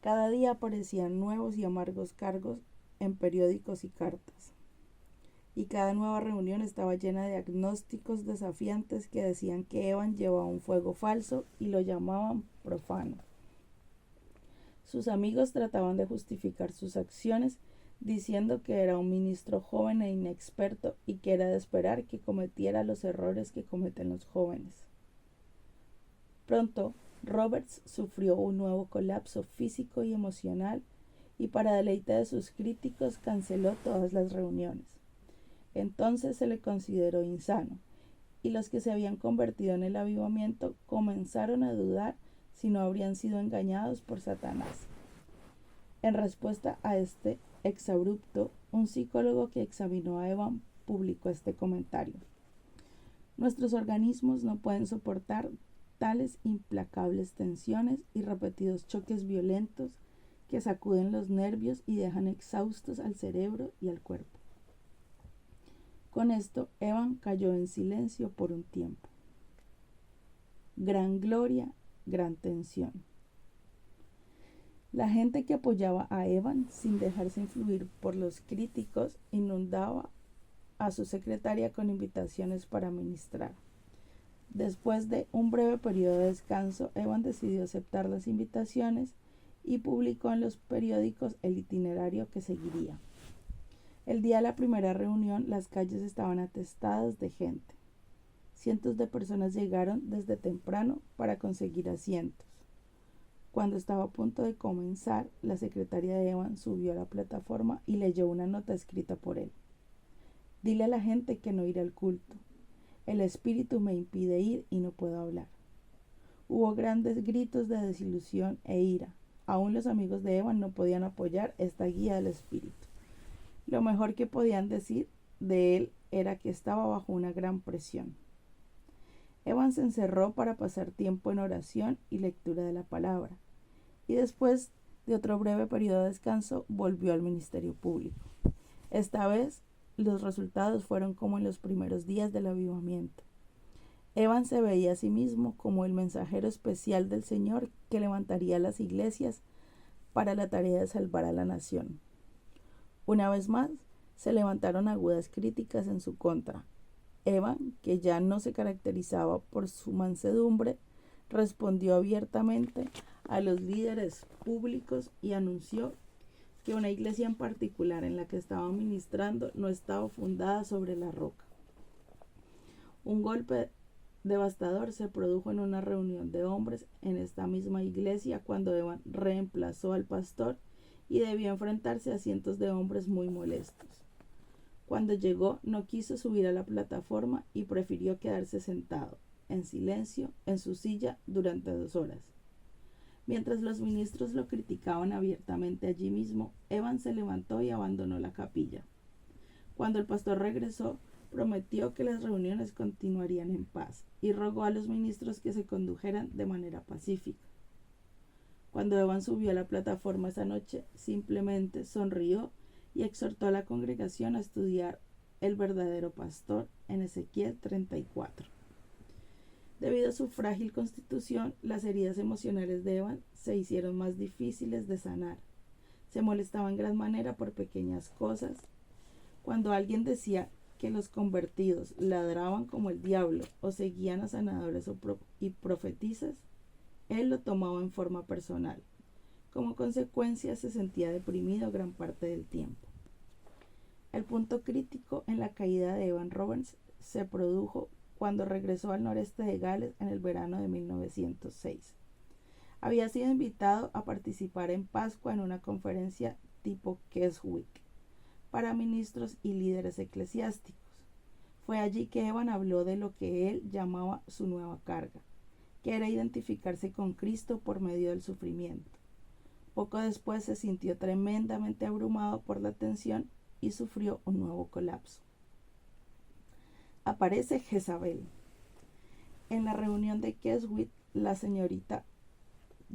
Cada día aparecían nuevos y amargos cargos en periódicos y cartas. Y cada nueva reunión estaba llena de agnósticos desafiantes que decían que Evan llevaba un fuego falso y lo llamaban profano. Sus amigos trataban de justificar sus acciones diciendo que era un ministro joven e inexperto y que era de esperar que cometiera los errores que cometen los jóvenes. Pronto, Roberts sufrió un nuevo colapso físico y emocional y para deleite de sus críticos canceló todas las reuniones. Entonces se le consideró insano y los que se habían convertido en el avivamiento comenzaron a dudar sino habrían sido engañados por Satanás. En respuesta a este exabrupto, un psicólogo que examinó a Evan publicó este comentario: nuestros organismos no pueden soportar tales implacables tensiones y repetidos choques violentos que sacuden los nervios y dejan exhaustos al cerebro y al cuerpo. Con esto, Evan cayó en silencio por un tiempo. Gran gloria, gran tensión. La gente que apoyaba a Evan, sin dejarse influir por los críticos, inundaba a su secretaria con invitaciones para ministrar. Después de un breve periodo de descanso, Evan decidió aceptar las invitaciones y publicó en los periódicos el itinerario que seguiría. El día de la primera reunión, las calles estaban atestadas de gente. Cientos de personas llegaron desde temprano para conseguir asientos. Cuando estaba a punto de comenzar, la secretaria de Evan subió a la plataforma y leyó una nota escrita por él. Dile a la gente que no iré al culto. El espíritu me impide ir y no puedo hablar. Hubo grandes gritos de desilusión e ira. Aún los amigos de Evan no podían apoyar esta guía del espíritu. Lo mejor que podían decir de él era que estaba bajo una gran presión. Evan se encerró para pasar tiempo en oración y lectura de la palabra, y después de otro breve periodo de descanso volvió al ministerio público. Esta vez los resultados fueron como en los primeros días del avivamiento. Evan se veía a sí mismo como el mensajero especial del Señor que levantaría las iglesias para la tarea de salvar a la nación. Una vez más, se levantaron agudas críticas en su contra. Evan, que ya no se caracterizaba por su mansedumbre, respondió abiertamente a los líderes públicos y anunció que una iglesia en particular en la que estaba ministrando no estaba fundada sobre la roca. Un golpe devastador se produjo en una reunión de hombres en esta misma iglesia cuando Evan reemplazó al pastor y debió enfrentarse a cientos de hombres muy molestos. Cuando llegó, no quiso subir a la plataforma y prefirió quedarse sentado, en silencio, en su silla durante 2 horas. Mientras los ministros lo criticaban abiertamente allí mismo, Evan se levantó y abandonó la capilla. Cuando el pastor regresó, prometió que las reuniones continuarían en paz y rogó a los ministros que se condujeran de manera pacífica. Cuando Evan subió a la plataforma esa noche, simplemente sonrió y exhortó a la congregación a estudiar el verdadero pastor en Ezequiel 34. Debido a su frágil constitución, las heridas emocionales de Evan se hicieron más difíciles de sanar. Se molestaba en gran manera por pequeñas cosas. Cuando alguien decía que los convertidos ladraban como el diablo o seguían a sanadores y profetisas, él lo tomaba en forma personal. Como consecuencia, se sentía deprimido gran parte del tiempo. El punto crítico en la caída de Evan Roberts se produjo cuando regresó al noreste de Gales en el verano de 1906. Había sido invitado a participar en Pascua en una conferencia tipo Keswick para ministros y líderes eclesiásticos. Fue allí que Evan habló de lo que él llamaba su nueva carga, que era identificarse con Cristo por medio del sufrimiento. Poco después se sintió tremendamente abrumado por la tensión y sufrió un nuevo colapso. Aparece Jezabel. En la reunión de Keswick, la señorita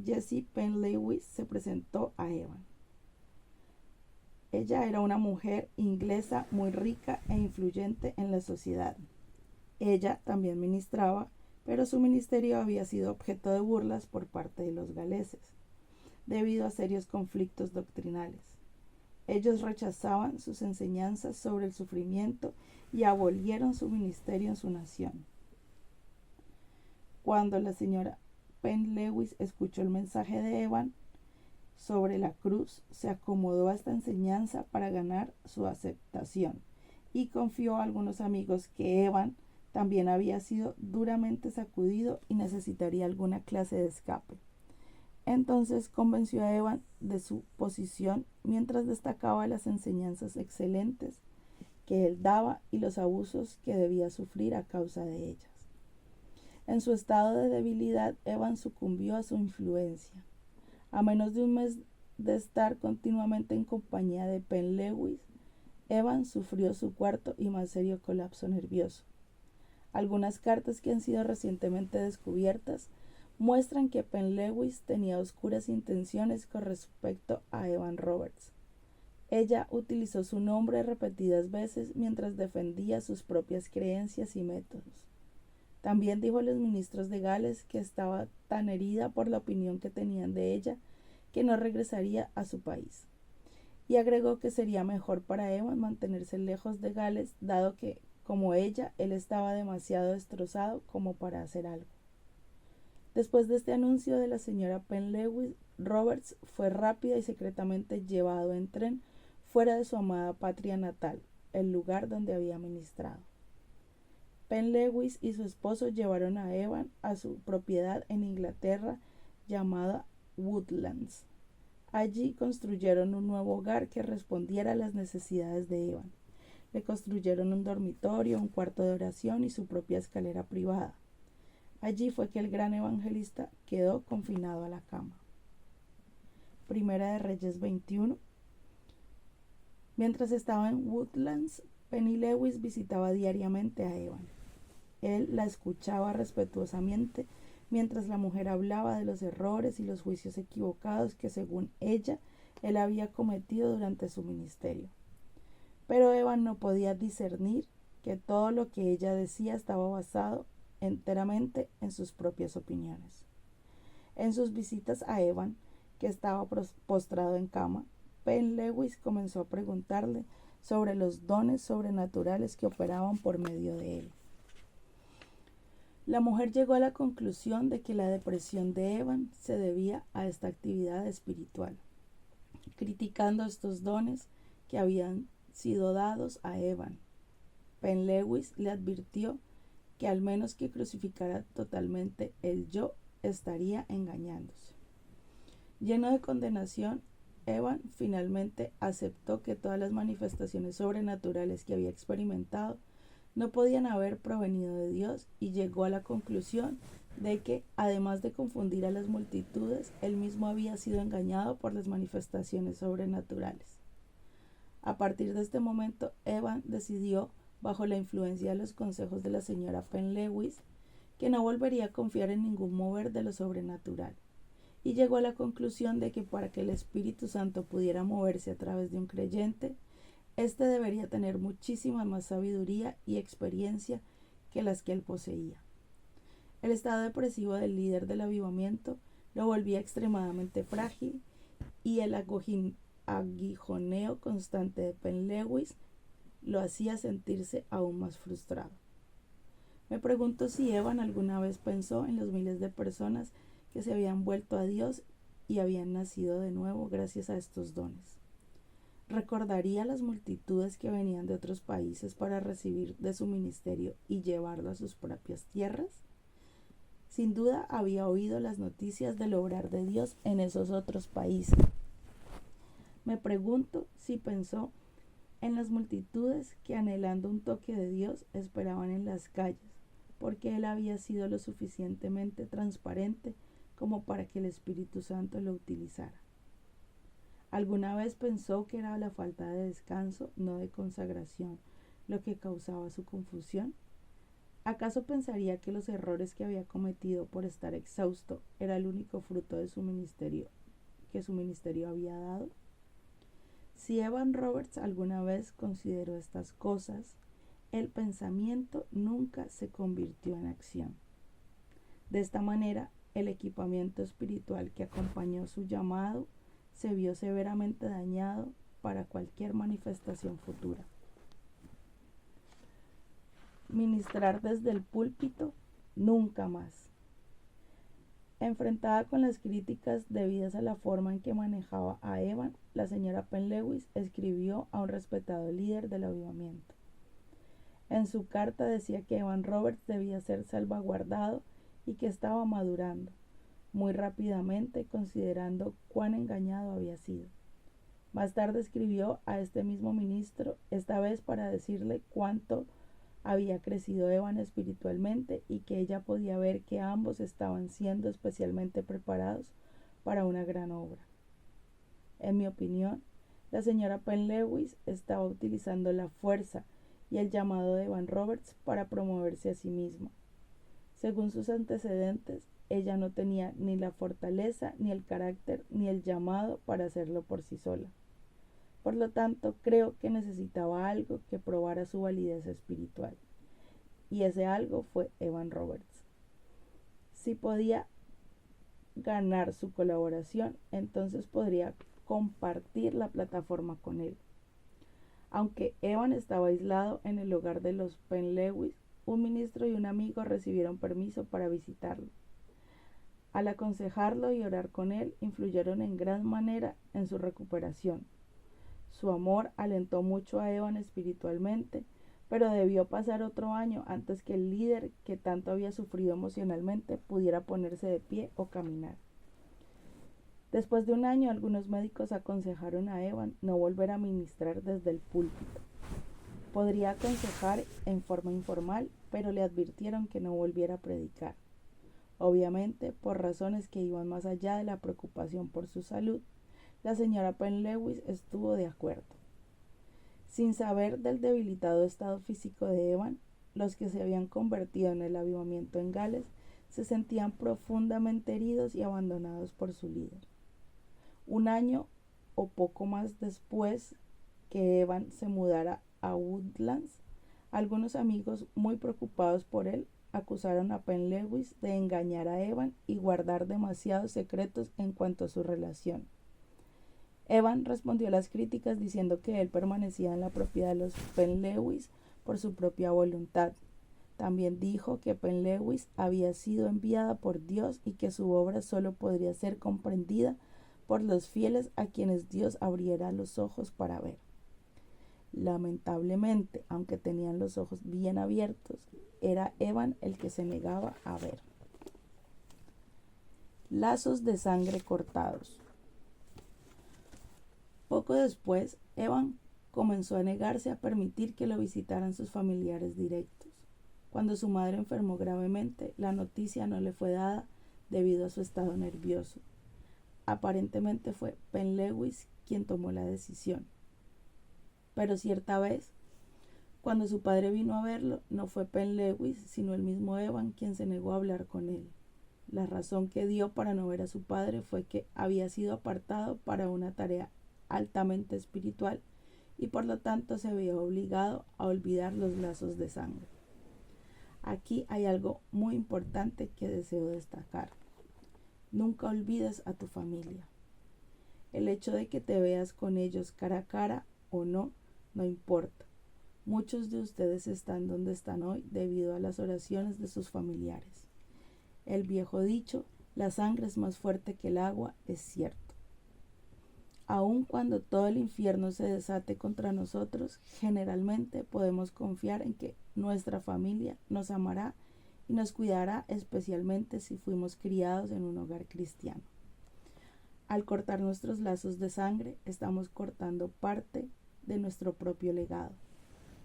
Jessie Penn Lewis se presentó a Evan. Ella era una mujer inglesa muy rica e influyente en la sociedad. Ella también ministraba, pero su ministerio había sido objeto de burlas por parte de los galeses, debido a serios conflictos doctrinales. Ellos rechazaban sus enseñanzas sobre el sufrimiento y abolieron su ministerio en su nación. Cuando la señora Penn Lewis escuchó el mensaje de Evan sobre la cruz, se acomodó a esta enseñanza para ganar su aceptación y confió a algunos amigos que Evan también había sido duramente sacudido y necesitaría alguna clase de escape. Entonces convenció a Evan de su posición mientras destacaba las enseñanzas excelentes que él daba y los abusos que debía sufrir a causa de ellas. En su estado de debilidad, Evan sucumbió a su influencia. A menos de un mes de estar continuamente en compañía de Penn Lewis, Evan sufrió su cuarto y más serio colapso nervioso. Algunas cartas que han sido recientemente descubiertas muestran que Penn Lewis tenía oscuras intenciones con respecto a Evan Roberts. Ella utilizó su nombre repetidas veces mientras defendía sus propias creencias y métodos. También dijo a los ministros de Gales que estaba tan herida por la opinión que tenían de ella que no regresaría a su país. Y agregó que sería mejor para Evan mantenerse lejos de Gales, dado que, como ella, él estaba demasiado destrozado como para hacer algo. Después de este anuncio de la señora Penn Lewis, Roberts fue rápida y secretamente llevado en tren fuera de su amada patria natal, el lugar donde había ministrado. Penn Lewis y su esposo llevaron a Evan a su propiedad en Inglaterra llamada Woodlands. Allí construyeron un nuevo hogar que respondiera a las necesidades de Evan. Le construyeron un dormitorio, un cuarto de oración y su propia escalera privada. Allí fue que el gran evangelista quedó confinado a la cama. Primera de Reyes 21. Mientras estaba en Woodlands, Penny Lewis visitaba diariamente a Evan. Él la escuchaba respetuosamente mientras la mujer hablaba de los errores y los juicios equivocados que, según ella, él había cometido durante su ministerio. Pero Evan no podía discernir que todo lo que ella decía estaba basado enteramente en sus propias opiniones. En sus visitas a Evan, que estaba postrado en cama, Penn Lewis comenzó a preguntarle sobre los dones sobrenaturales que operaban por medio de él. La mujer llegó a la conclusión de que la depresión de Evan se debía a esta actividad espiritual, criticando estos dones que habían sido dados a Evan. Penn Lewis le advirtió que al menos que crucificara totalmente el yo, estaría engañándose. Lleno de condenación, Evan finalmente aceptó que todas las manifestaciones sobrenaturales que había experimentado no podían haber provenido de Dios y llegó a la conclusión de que, además de confundir a las multitudes, él mismo había sido engañado por las manifestaciones sobrenaturales. A partir de este momento, Evan decidió, bajo la influencia de los consejos de la señora Penn Lewis, que no volvería a confiar en ningún mover de lo sobrenatural, y llegó a la conclusión de que para que el Espíritu Santo pudiera moverse a través de un creyente, éste debería tener muchísima más sabiduría y experiencia que las que él poseía. El estado depresivo del líder del avivamiento lo volvía extremadamente frágil y el aguijoneo constante de Penn Lewis lo hacía sentirse aún más frustrado. Me pregunto si Evan alguna vez pensó en los miles de personas que se habían vuelto a Dios y habían nacido de nuevo gracias a estos dones. ¿Recordaría las multitudes que venían de otros países para recibir de su ministerio y llevarlo a sus propias tierras? Sin duda había oído las noticias del obrar de Dios en esos otros países. Me pregunto si pensó en las multitudes que, anhelando un toque de Dios, esperaban en las calles, porque él había sido lo suficientemente transparente como para que el Espíritu Santo lo utilizara. ¿Alguna vez pensó que era la falta de descanso, no de consagración, lo que causaba su confusión? ¿Acaso pensaría que los errores que había cometido por estar exhausto era el único fruto de su ministerio que su ministerio había dado? Si Evan Roberts alguna vez consideró estas cosas, el pensamiento nunca se convirtió en acción. De esta manera, el equipamiento espiritual que acompañó su llamado se vio severamente dañado para cualquier manifestación futura. Ministrar desde el púlpito, nunca más. Enfrentada con las críticas debidas a la forma en que manejaba a Evan, la señora Penn Lewis escribió a un respetado líder del avivamiento. En su carta decía que Evan Roberts debía ser salvaguardado y que estaba madurando muy rápidamente, considerando cuán engañado había sido. Más tarde escribió a este mismo ministro, esta vez para decirle cuánto había crecido Evan espiritualmente y que ella podía ver que ambos estaban siendo especialmente preparados para una gran obra. En mi opinión, la señora Penn-Lewis estaba utilizando la fuerza y el llamado de Evan Roberts para promoverse a sí misma. Según sus antecedentes, ella no tenía ni la fortaleza, ni el carácter, ni el llamado para hacerlo por sí sola. Por lo tanto, creo que necesitaba algo que probara su validez espiritual. Y ese algo fue Evan Roberts. Si podía ganar su colaboración, entonces podría compartir la plataforma con él. Aunque Evan estaba aislado en el hogar de los Penn-Lewis, un ministro y un amigo recibieron permiso para visitarlo. Al aconsejarlo y orar con él, influyeron en gran manera en su recuperación. Su amor alentó mucho a Evan espiritualmente, pero debió pasar otro año antes que el líder que tanto había sufrido emocionalmente pudiera ponerse de pie o caminar. Después de un año, algunos médicos aconsejaron a Evan no volver a ministrar desde el púlpito. Podría aconsejar en forma informal, pero le advirtieron que no volviera a predicar. Obviamente, por razones que iban más allá de la preocupación por su salud, la señora Penn-Lewis estuvo de acuerdo. Sin saber del debilitado estado físico de Evan, los que se habían convertido en el avivamiento en Gales se sentían profundamente heridos y abandonados por su líder. Un año o poco más después que Evan se mudara a Woodlands, algunos amigos muy preocupados por él acusaron a Penn-Lewis de engañar a Evan y guardar demasiados secretos en cuanto a su relación. Evan respondió a las críticas diciendo que él permanecía en la propiedad de los Penn-Lewis por su propia voluntad. También dijo que Penn-Lewis había sido enviada por Dios y que su obra solo podría ser comprendida por los fieles a quienes Dios abriera los ojos para ver. Lamentablemente, aunque tenían los ojos bien abiertos, era Evan el que se negaba a ver. Lazos de sangre cortados. Poco después, Evan comenzó a negarse a permitir que lo visitaran sus familiares directos. Cuando su madre enfermó gravemente, la noticia no le fue dada debido a su estado nervioso. Aparentemente fue Penn-Lewis quien tomó la decisión. Pero cierta vez, cuando su padre vino a verlo, no fue Penn-Lewis, sino el mismo Evan quien se negó a hablar con él. La razón que dio para no ver a su padre fue que había sido apartado para una tarea altamente espiritual y por lo tanto se veía obligado a olvidar los lazos de sangre. Aquí hay algo muy importante que deseo destacar. Nunca olvides a tu familia. El hecho de que te veas con ellos cara a cara o no, no importa. Muchos de ustedes están donde están hoy debido a las oraciones de sus familiares. El viejo dicho, la sangre es más fuerte que el agua, es cierto. Aun cuando todo el infierno se desate contra nosotros, generalmente podemos confiar en que nuestra familia nos amará y nos cuidará, especialmente si fuimos criados en un hogar cristiano. Al cortar nuestros lazos de sangre, estamos cortando parte de nuestro propio legado.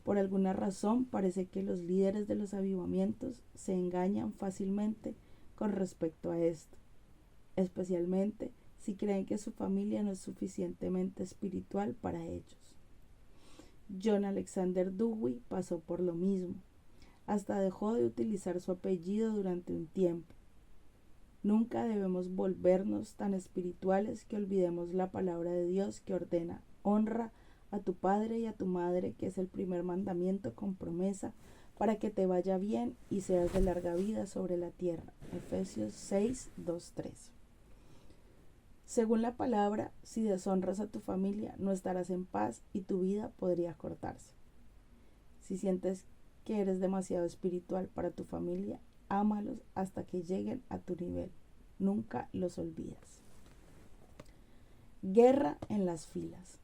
Por alguna razón, parece que los líderes de los avivamientos se engañan fácilmente con respecto a esto, especialmente si creen que su familia no es suficientemente espiritual para ellos. John Alexander Dowie pasó por lo mismo. Hasta dejó de utilizar su apellido durante un tiempo. Nunca debemos volvernos tan espirituales que olvidemos la palabra de Dios que ordena: honra a tu padre y a tu madre, que es el primer mandamiento con promesa para que te vaya bien y seas de larga vida sobre la tierra. Efesios 6, 2, 3. Según la palabra, si deshonras a tu familia, no estarás en paz y tu vida podría cortarse. Si sientes que eres demasiado espiritual para tu familia, ámalos hasta que lleguen a tu nivel. Nunca los olvides. Guerra en las filas.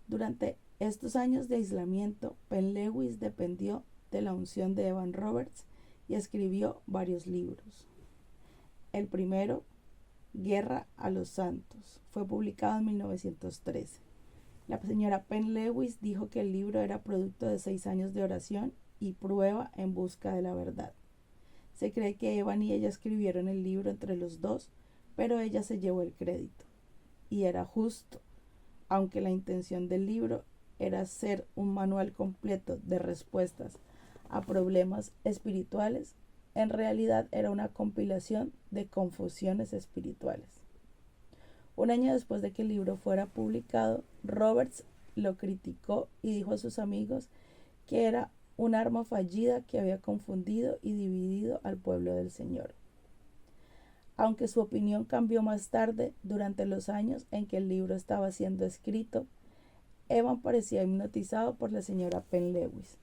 Durante estos años de aislamiento, Penn-Lewis dependió de la unción de Evan Roberts y escribió varios libros. El primero, Guerra a los Santos, fue publicado en 1913. La señora Penn Lewis dijo que el libro era producto de 6 años de oración y prueba en busca de la verdad. Se cree que Evan y ella escribieron el libro entre los dos, pero ella se llevó el crédito. Y era justo, aunque la intención del libro era ser un manual completo de respuestas a problemas espirituales, en realidad era una compilación de confusiones espirituales. Un año después de que el libro fuera publicado, Roberts lo criticó y dijo a sus amigos que era un arma fallida que había confundido y dividido al pueblo del Señor. Aunque su opinión cambió más tarde, durante los años en que el libro estaba siendo escrito, Evan parecía hipnotizado por la señora Penn Lewis.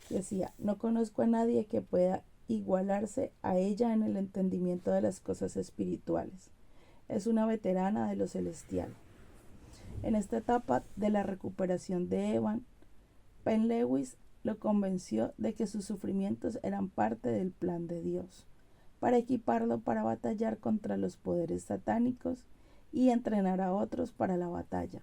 Decía: no conozco a nadie que pueda igualarse a ella en el entendimiento de las cosas espirituales. Es una veterana de lo celestial. En esta etapa de la recuperación de Evan, Penn Lewis lo convenció de que sus sufrimientos eran parte del plan de Dios, para equiparlo para batallar contra los poderes satánicos y entrenar a otros para la batalla.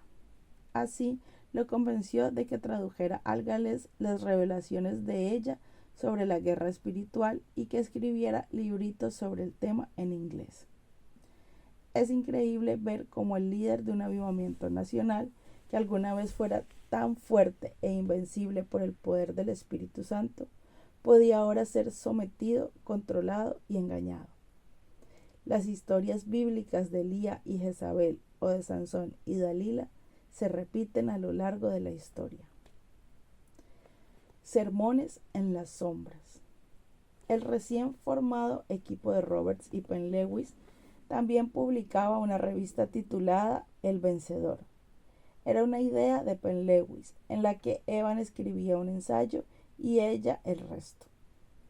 Así, lo convenció de que tradujera al galés las revelaciones de ella sobre la guerra espiritual y que escribiera libritos sobre el tema en inglés. Es increíble ver cómo el líder de un avivamiento nacional, que alguna vez fuera tan fuerte e invencible por el poder del Espíritu Santo, podía ahora ser sometido, controlado y engañado. Las historias bíblicas de Elías y Jezabel o de Sansón y Dalila se repiten a lo largo de la historia. Sermones en las sombras. El recién formado equipo de Roberts y Penn Lewis también publicaba una revista titulada El Vencedor. Era una idea de Penn Lewis, en la que Evan escribía un ensayo y ella el resto.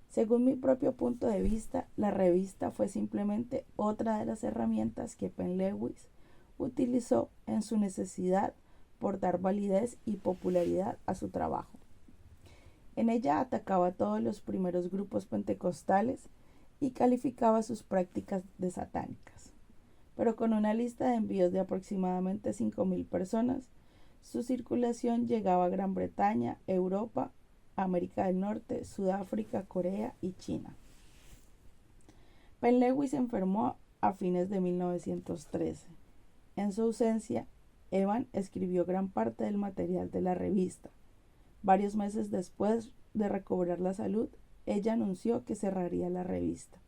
Según mi propio punto de vista, la revista fue simplemente otra de las herramientas que Penn Lewis utilizó en su necesidad por dar validez y popularidad a su trabajo. En ella atacaba a todos los primeros grupos pentecostales y calificaba sus prácticas de satánicas. Pero con una lista de envíos de aproximadamente 5,000 personas, su circulación llegaba a Gran Bretaña, Europa, América del Norte, Sudáfrica, Corea y China. Penn Lewis se enfermó a fines de 1913. En su ausencia, Evan escribió gran parte del material de la revista. Varios meses después de recobrar la salud, ella anunció que cerraría la revista.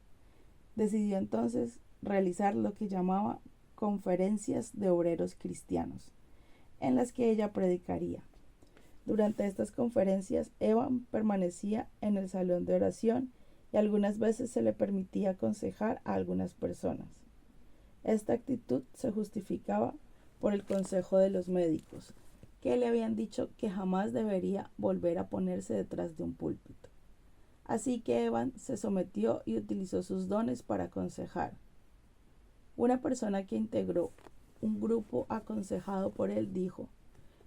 Decidió entonces realizar lo que llamaba conferencias de obreros cristianos, en las que ella predicaría. Durante estas conferencias, Evan permanecía en el salón de oración y algunas veces se le permitía aconsejar a algunas personas. Esta actitud se justificaba por el consejo de los médicos, que le habían dicho que jamás debería volver a ponerse detrás de un púlpito. Así que Evan se sometió y utilizó sus dones para aconsejar. Una persona que integró un grupo aconsejado por él dijo: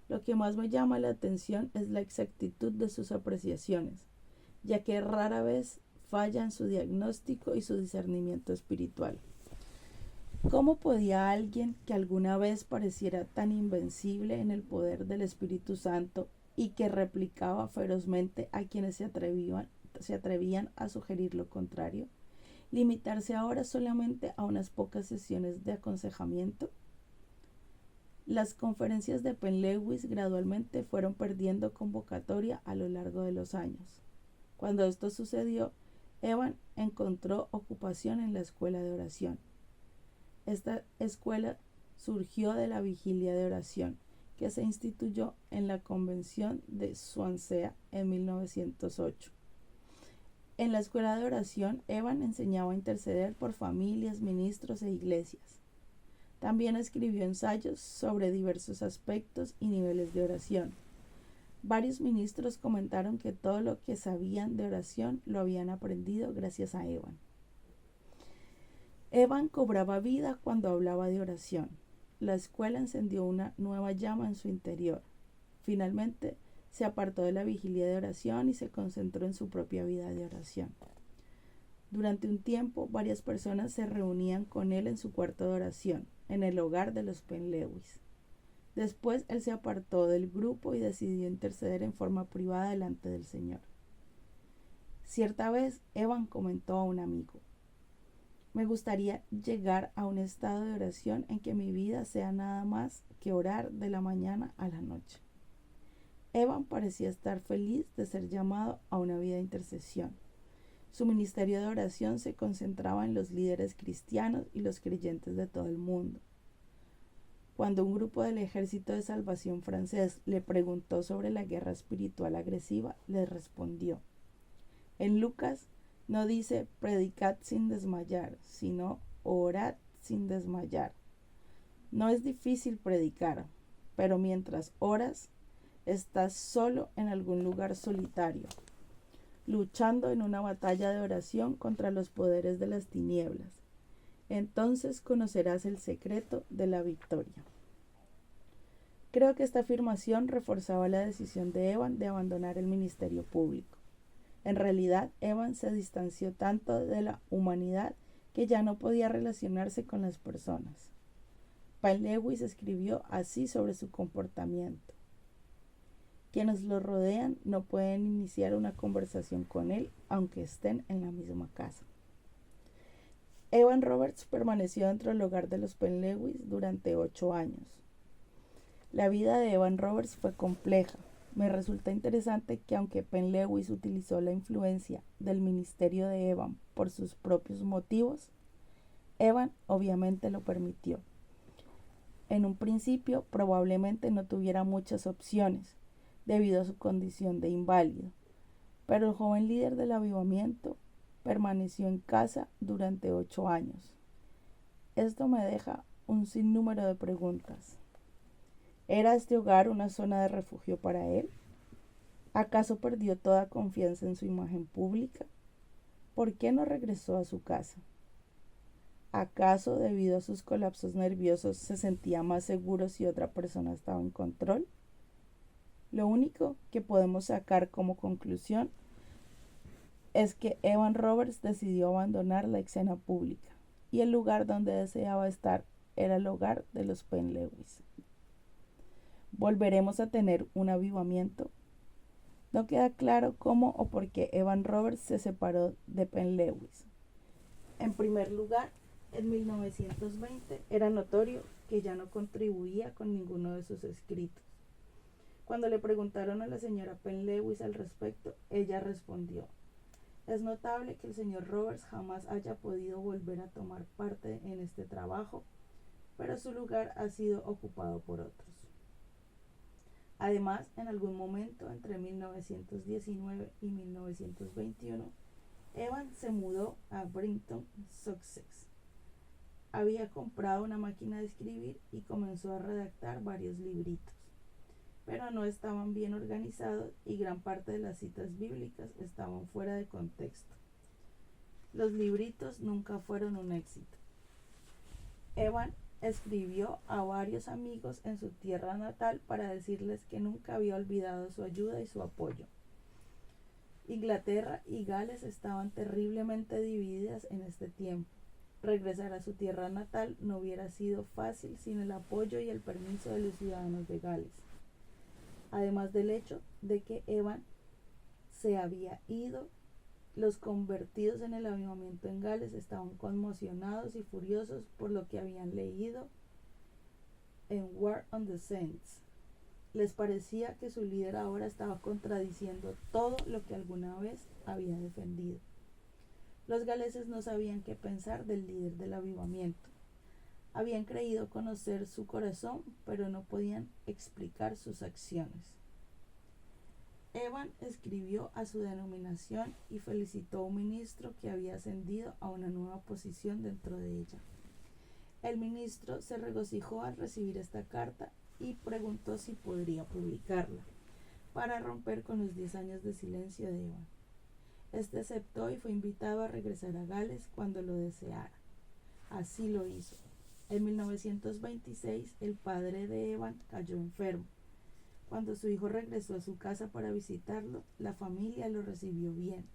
lo que más me llama la atención es la exactitud de sus apreciaciones, ya que rara vez falla en su diagnóstico y su discernimiento espiritual. ¿Cómo podía alguien que alguna vez pareciera tan invencible en el poder del Espíritu Santo y que replicaba ferozmente a quienes se atrevían a sugerir lo contrario, limitarse ahora solamente a unas pocas sesiones de aconsejamiento? Las conferencias de Penn Lewis gradualmente fueron perdiendo convocatoria a lo largo de los años. Cuando esto sucedió, Evan encontró ocupación en la escuela de oración. Esta escuela surgió de la vigilia de oración, que se instituyó en la convención de Swansea en 1908. En la escuela de oración, Evan enseñaba a interceder por familias, ministros e iglesias. También escribió ensayos sobre diversos aspectos y niveles de oración. Varios ministros comentaron que todo lo que sabían de oración lo habían aprendido gracias a Evan. Evan cobraba vida cuando hablaba de oración. La escuela encendió una nueva llama en su interior. Finalmente, se apartó de la vigilia de oración y se concentró en su propia vida de oración. Durante un tiempo, varias personas se reunían con él en su cuarto de oración, en el hogar de los Penn Lewis. Después él se apartó del grupo y decidió interceder en forma privada delante del Señor. Cierta vez, Evan comentó a un amigo: me gustaría llegar a un estado de oración en que mi vida sea nada más que orar de la mañana a la noche. Evan parecía estar feliz de ser llamado a una vida de intercesión. Su ministerio de oración se concentraba en los líderes cristianos y los creyentes de todo el mundo. Cuando un grupo del Ejército de Salvación francés le preguntó sobre la guerra espiritual agresiva, le respondió: en Lucas no dice predicad sin desmayar, sino orad sin desmayar. No es difícil predicar, pero mientras oras, estás solo en algún lugar solitario, luchando en una batalla de oración contra los poderes de las tinieblas. Entonces conocerás el secreto de la victoria. Creo que esta afirmación reforzaba la decisión de Evan de abandonar el ministerio público. En realidad, Evan se distanció tanto de la humanidad que ya no podía relacionarse con las personas. Paul Lewis escribió así sobre su comportamiento: quienes lo rodean no pueden iniciar una conversación con él, aunque estén en la misma casa. Evan Roberts permaneció dentro del hogar de los Paul Lewis durante 8 años. La vida de Evan Roberts fue compleja. Me resulta interesante que aunque Penn Lewis utilizó la influencia del ministerio de Evan por sus propios motivos, Evan obviamente lo permitió. En un principio probablemente no tuviera muchas opciones debido a su condición de inválido, pero el joven líder del avivamiento permaneció en casa durante 8 años. Esto me deja un sinnúmero de preguntas. ¿Era este hogar una zona de refugio para él? ¿Acaso perdió toda confianza en su imagen pública? ¿Por qué no regresó a su casa? ¿Acaso debido a sus colapsos nerviosos se sentía más seguro si otra persona estaba en control? Lo único que podemos sacar como conclusión es que Evan Roberts decidió abandonar la escena pública y el lugar donde deseaba estar era el hogar de los Penn Lewis. ¿Volveremos a tener un avivamiento? No queda claro cómo o por qué Evan Roberts se separó de Penn Lewis. En primer lugar, en 1920 era notorio que ya no contribuía con ninguno de sus escritos. Cuando le preguntaron a la señora Penn Lewis al respecto, ella respondió: es notable que el señor Roberts jamás haya podido volver a tomar parte en este trabajo, pero su lugar ha sido ocupado por otros. Además, en algún momento entre 1919 y 1921, Evan se mudó a Brighton, Sussex. Había comprado una máquina de escribir y comenzó a redactar varios libritos, pero no estaban bien organizados y gran parte de las citas bíblicas estaban fuera de contexto. Los libritos nunca fueron un éxito. Evan escribió a varios amigos en su tierra natal para decirles que nunca había olvidado su ayuda y su apoyo. Inglaterra y Gales estaban terriblemente divididas en este tiempo. Regresar a su tierra natal no hubiera sido fácil sin el apoyo y el permiso de los ciudadanos de Gales. Además del hecho de que Evan se había ido, los convertidos en el avivamiento en Gales estaban conmocionados y furiosos por lo que habían leído en War on the Saints. Les parecía que su líder ahora estaba contradiciendo todo lo que alguna vez había defendido. Los galeses no sabían qué pensar del líder del avivamiento. Habían creído conocer su corazón, pero no podían explicar sus acciones. Evan escribió a su denominación y felicitó a un ministro que había ascendido a una nueva posición dentro de ella. El ministro se regocijó al recibir esta carta y preguntó si podría publicarla, para romper con los 10 años de silencio de Evan. Este aceptó y fue invitado a regresar a Gales cuando lo deseara. Así lo hizo. En 1926, el padre de Evan cayó enfermo. Cuando su hijo regresó a su casa para visitarlo, la familia lo recibió bien.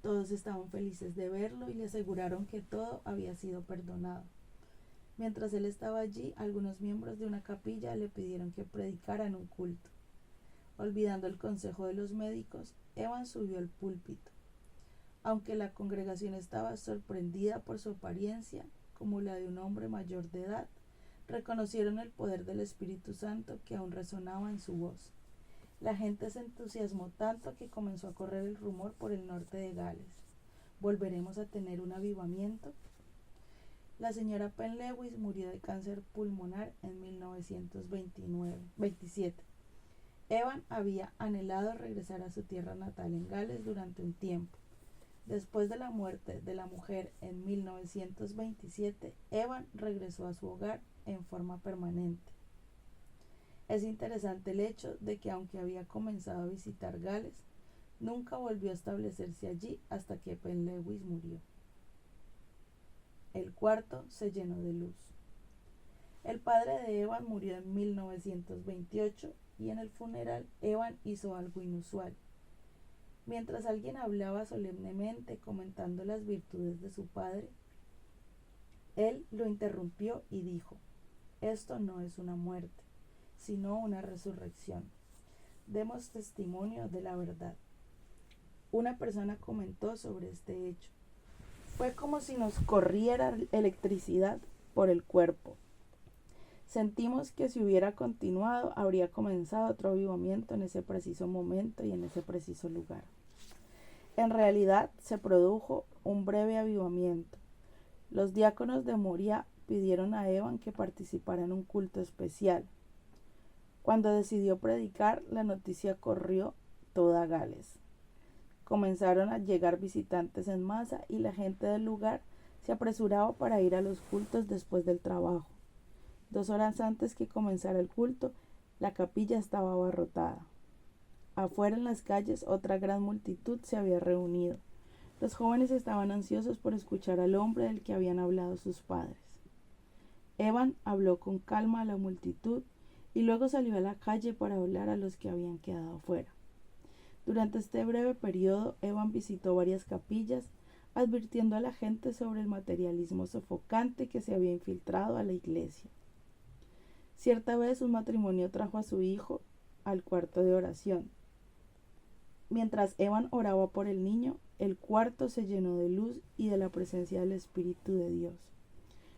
Todos estaban felices de verlo y le aseguraron que todo había sido perdonado. Mientras él estaba allí, algunos miembros de una capilla le pidieron que predicara en un culto. Olvidando el consejo de los médicos, Evan subió al púlpito. Aunque la congregación estaba sorprendida por su apariencia, como la de un hombre mayor de edad, reconocieron el poder del Espíritu Santo que aún resonaba en su voz. La gente se entusiasmó tanto que comenzó a correr el rumor por el norte de Gales. ¿Volveremos a tener un avivamiento? La señora Penn Lewis murió de cáncer pulmonar en 1927. Evan había anhelado regresar a su tierra natal en Gales durante un tiempo. Después de la muerte de la mujer en 1927, Evan regresó a su hogar en forma permanente. Es interesante el hecho de que aunque había comenzado a visitar Gales, nunca volvió a establecerse allí hasta que Penn Lewis murió. El cuarto se llenó de luz. El padre de Evan murió en 1928 y en el funeral Evan hizo algo inusual. Mientras alguien hablaba solemnemente comentando las virtudes de su padre, él lo interrumpió y dijo: «Esto no es una muerte, sino una resurrección. Demos testimonio de la verdad». Una persona comentó sobre este hecho: «Fue como si nos corriera electricidad por el cuerpo. Sentimos que si hubiera continuado, habría comenzado otro avivamiento en ese preciso momento y en ese preciso lugar». En realidad se produjo un breve avivamiento. Los diáconos de Moria pidieron a Evan que participara en un culto especial. Cuando decidió predicar, la noticia corrió toda Gales. Comenzaron a llegar visitantes en masa y la gente del lugar se apresuraba para ir a los cultos después del trabajo. 2 horas antes que comenzara el culto, la capilla estaba abarrotada. Afuera en las calles otra gran multitud se había reunido. Los jóvenes estaban ansiosos por escuchar al hombre del que habían hablado sus padres. Evan habló con calma a la multitud y luego salió a la calle para hablar a los que habían quedado fuera. Durante este breve periodo, Evan visitó varias capillas, advirtiendo a la gente sobre el materialismo sofocante que se había infiltrado a la iglesia. Cierta vez un matrimonio trajo a su hijo al cuarto de oración. Mientras Evan oraba por el niño, el cuarto se llenó de luz y de la presencia del Espíritu de Dios.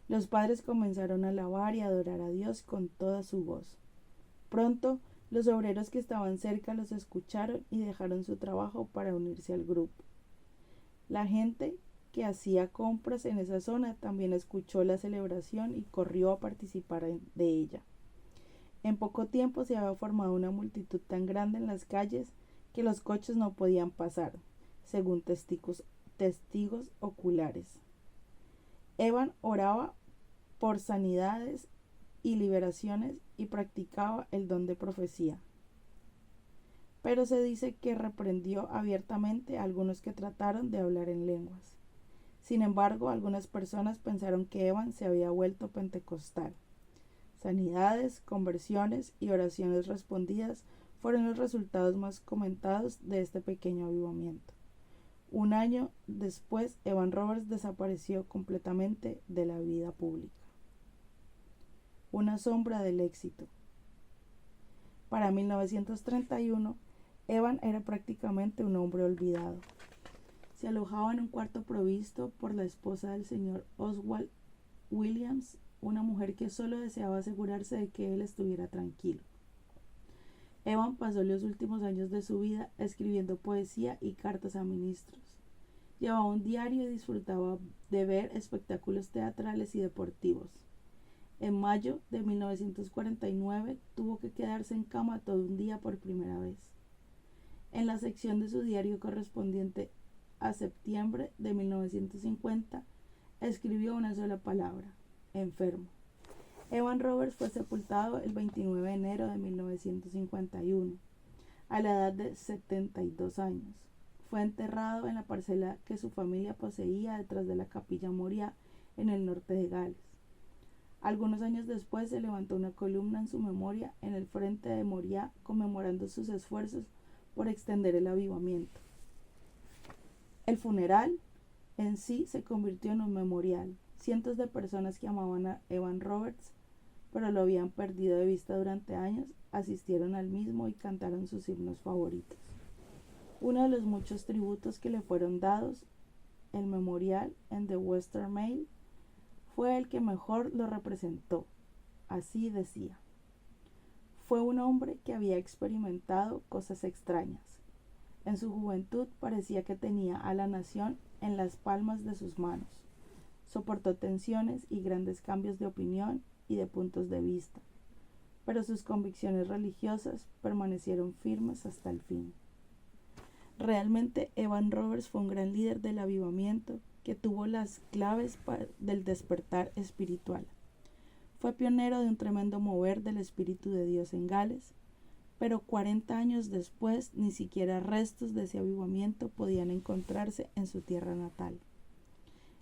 Los padres comenzaron a alabar y adorar a Dios con toda su voz. Pronto, los obreros que estaban cerca los escucharon y dejaron su trabajo para unirse al grupo. La gente que hacía compras en esa zona también escuchó la celebración y corrió a participar de ella. En poco tiempo se había formado una multitud tan grande en las calles que los coches no podían pasar, según testigos oculares. Evan oraba por sanidades y liberaciones y practicaba el don de profecía. Pero se dice que reprendió abiertamente a algunos que trataron de hablar en lenguas. Sin embargo, algunas personas pensaron que Evan se había vuelto pentecostal. Sanidades, conversiones y oraciones respondidas fueron los resultados más comentados de este pequeño avivamiento. Un año después, Evan Roberts desapareció completamente de la vida pública. Una sombra del éxito. Para 1931, Evan era prácticamente un hombre olvidado. Se alojaba en un cuarto provisto por la esposa del señor Oswald Williams, una mujer que solo deseaba asegurarse de que él estuviera tranquilo. Evan pasó los últimos años de su vida escribiendo poesía y cartas a ministros. Llevaba un diario y disfrutaba de ver espectáculos teatrales y deportivos. En mayo de 1949 tuvo que quedarse en cama todo un día por primera vez. En la sección de su diario correspondiente a septiembre de 1950, escribió una sola palabra: enfermo. Evan Roberts fue sepultado el 29 de enero de 1951, a la edad de 72 años. Fue enterrado en la parcela que su familia poseía detrás de la capilla Moria en el norte de Gales. Algunos años después se levantó una columna en su memoria en el frente de Moria, conmemorando sus esfuerzos por extender el avivamiento. El funeral en sí se convirtió en un memorial. Cientos de personas que amaban a Evan Roberts, pero lo habían perdido de vista durante años, asistieron al mismo y cantaron sus himnos favoritos. Uno de los muchos tributos que le fueron dados, el memorial en The Western Mail, fue el que mejor lo representó. Así decía: fue un hombre que había experimentado cosas extrañas. En su juventud parecía que tenía a la nación en las palmas de sus manos. Soportó tensiones y grandes cambios de opinión y de puntos de vista, pero sus convicciones religiosas permanecieron firmes hasta el fin. Realmente Evan Roberts fue un gran líder del avivamiento que tuvo las claves del despertar espiritual. Fue pionero de un tremendo mover del Espíritu de Dios en Gales, pero 40 años después ni siquiera restos de ese avivamiento podían encontrarse en su tierra natal.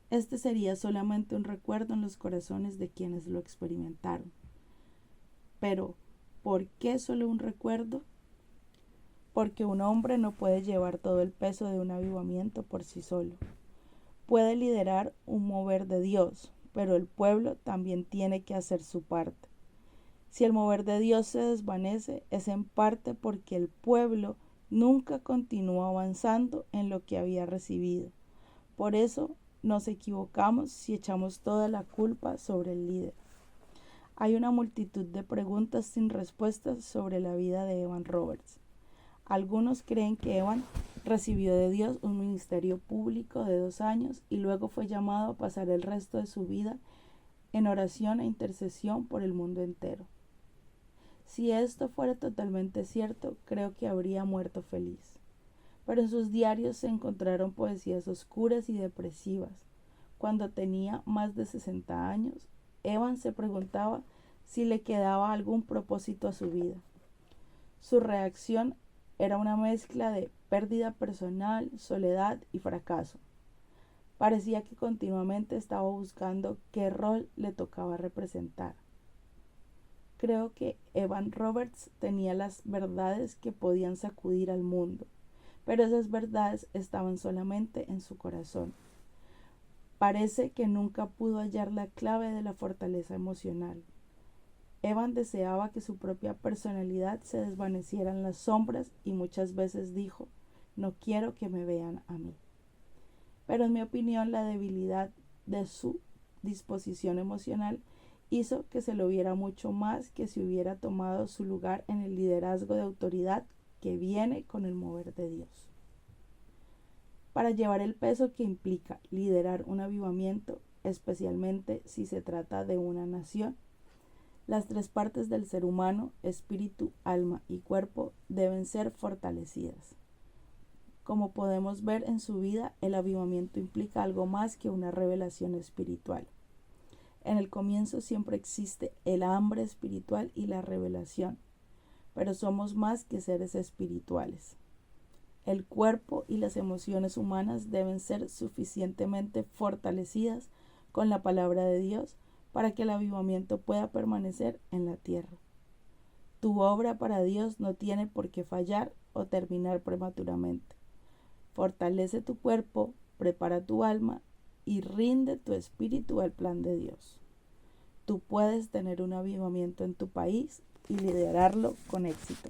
Este sería solamente un recuerdo en los corazones de quienes lo experimentaron. Pero, ¿por qué solo un recuerdo? Porque un hombre no puede llevar todo el peso de un avivamiento por sí solo. Puede liderar un mover de Dios, pero el pueblo también tiene que hacer su parte. Si el mover de Dios se desvanece, es en parte porque el pueblo nunca continuó avanzando en lo que había recibido. Por eso nos equivocamos si echamos toda la culpa sobre el líder. Hay una multitud de preguntas sin respuestas sobre la vida de Evan Roberts. Algunos creen que Evan recibió de Dios un ministerio público de 2 años y luego fue llamado a pasar el resto de su vida en oración e intercesión por el mundo entero. Si esto fuera totalmente cierto, creo que habría muerto feliz. Pero en sus diarios se encontraron poesías oscuras y depresivas. Cuando tenía más de 60 años, Evan se preguntaba si le quedaba algún propósito a su vida. Su reacción era una mezcla de pérdida personal, soledad y fracaso. Parecía que continuamente estaba buscando qué rol le tocaba representar. Creo que Evan Roberts tenía las verdades que podían sacudir al mundo, pero esas verdades estaban solamente en su corazón. Parece que nunca pudo hallar la clave de la fortaleza emocional. Evan deseaba que su propia personalidad se desvaneciera en las sombras y muchas veces dijo: no quiero que me vean a mí. Pero en mi opinión, la debilidad de su disposición emocional hizo que se lo viera mucho más que si hubiera tomado su lugar en el liderazgo de autoridad que viene con el mover de Dios. Para llevar el peso que implica liderar un avivamiento, especialmente si se trata de una nación, las 3 partes del ser humano, espíritu, alma y cuerpo, deben ser fortalecidas. Como podemos ver en su vida, el avivamiento implica algo más que una revelación espiritual. En el comienzo siempre existe el hambre espiritual y la revelación, pero somos más que seres espirituales. El cuerpo y las emociones humanas deben ser suficientemente fortalecidas con la palabra de Dios para que el avivamiento pueda permanecer en la tierra. Tu obra para Dios no tiene por qué fallar o terminar prematuramente. Fortalece tu cuerpo, prepara tu alma y rinde tu espíritu al plan de Dios. Tú puedes tener un avivamiento en tu país y liderarlo con éxito.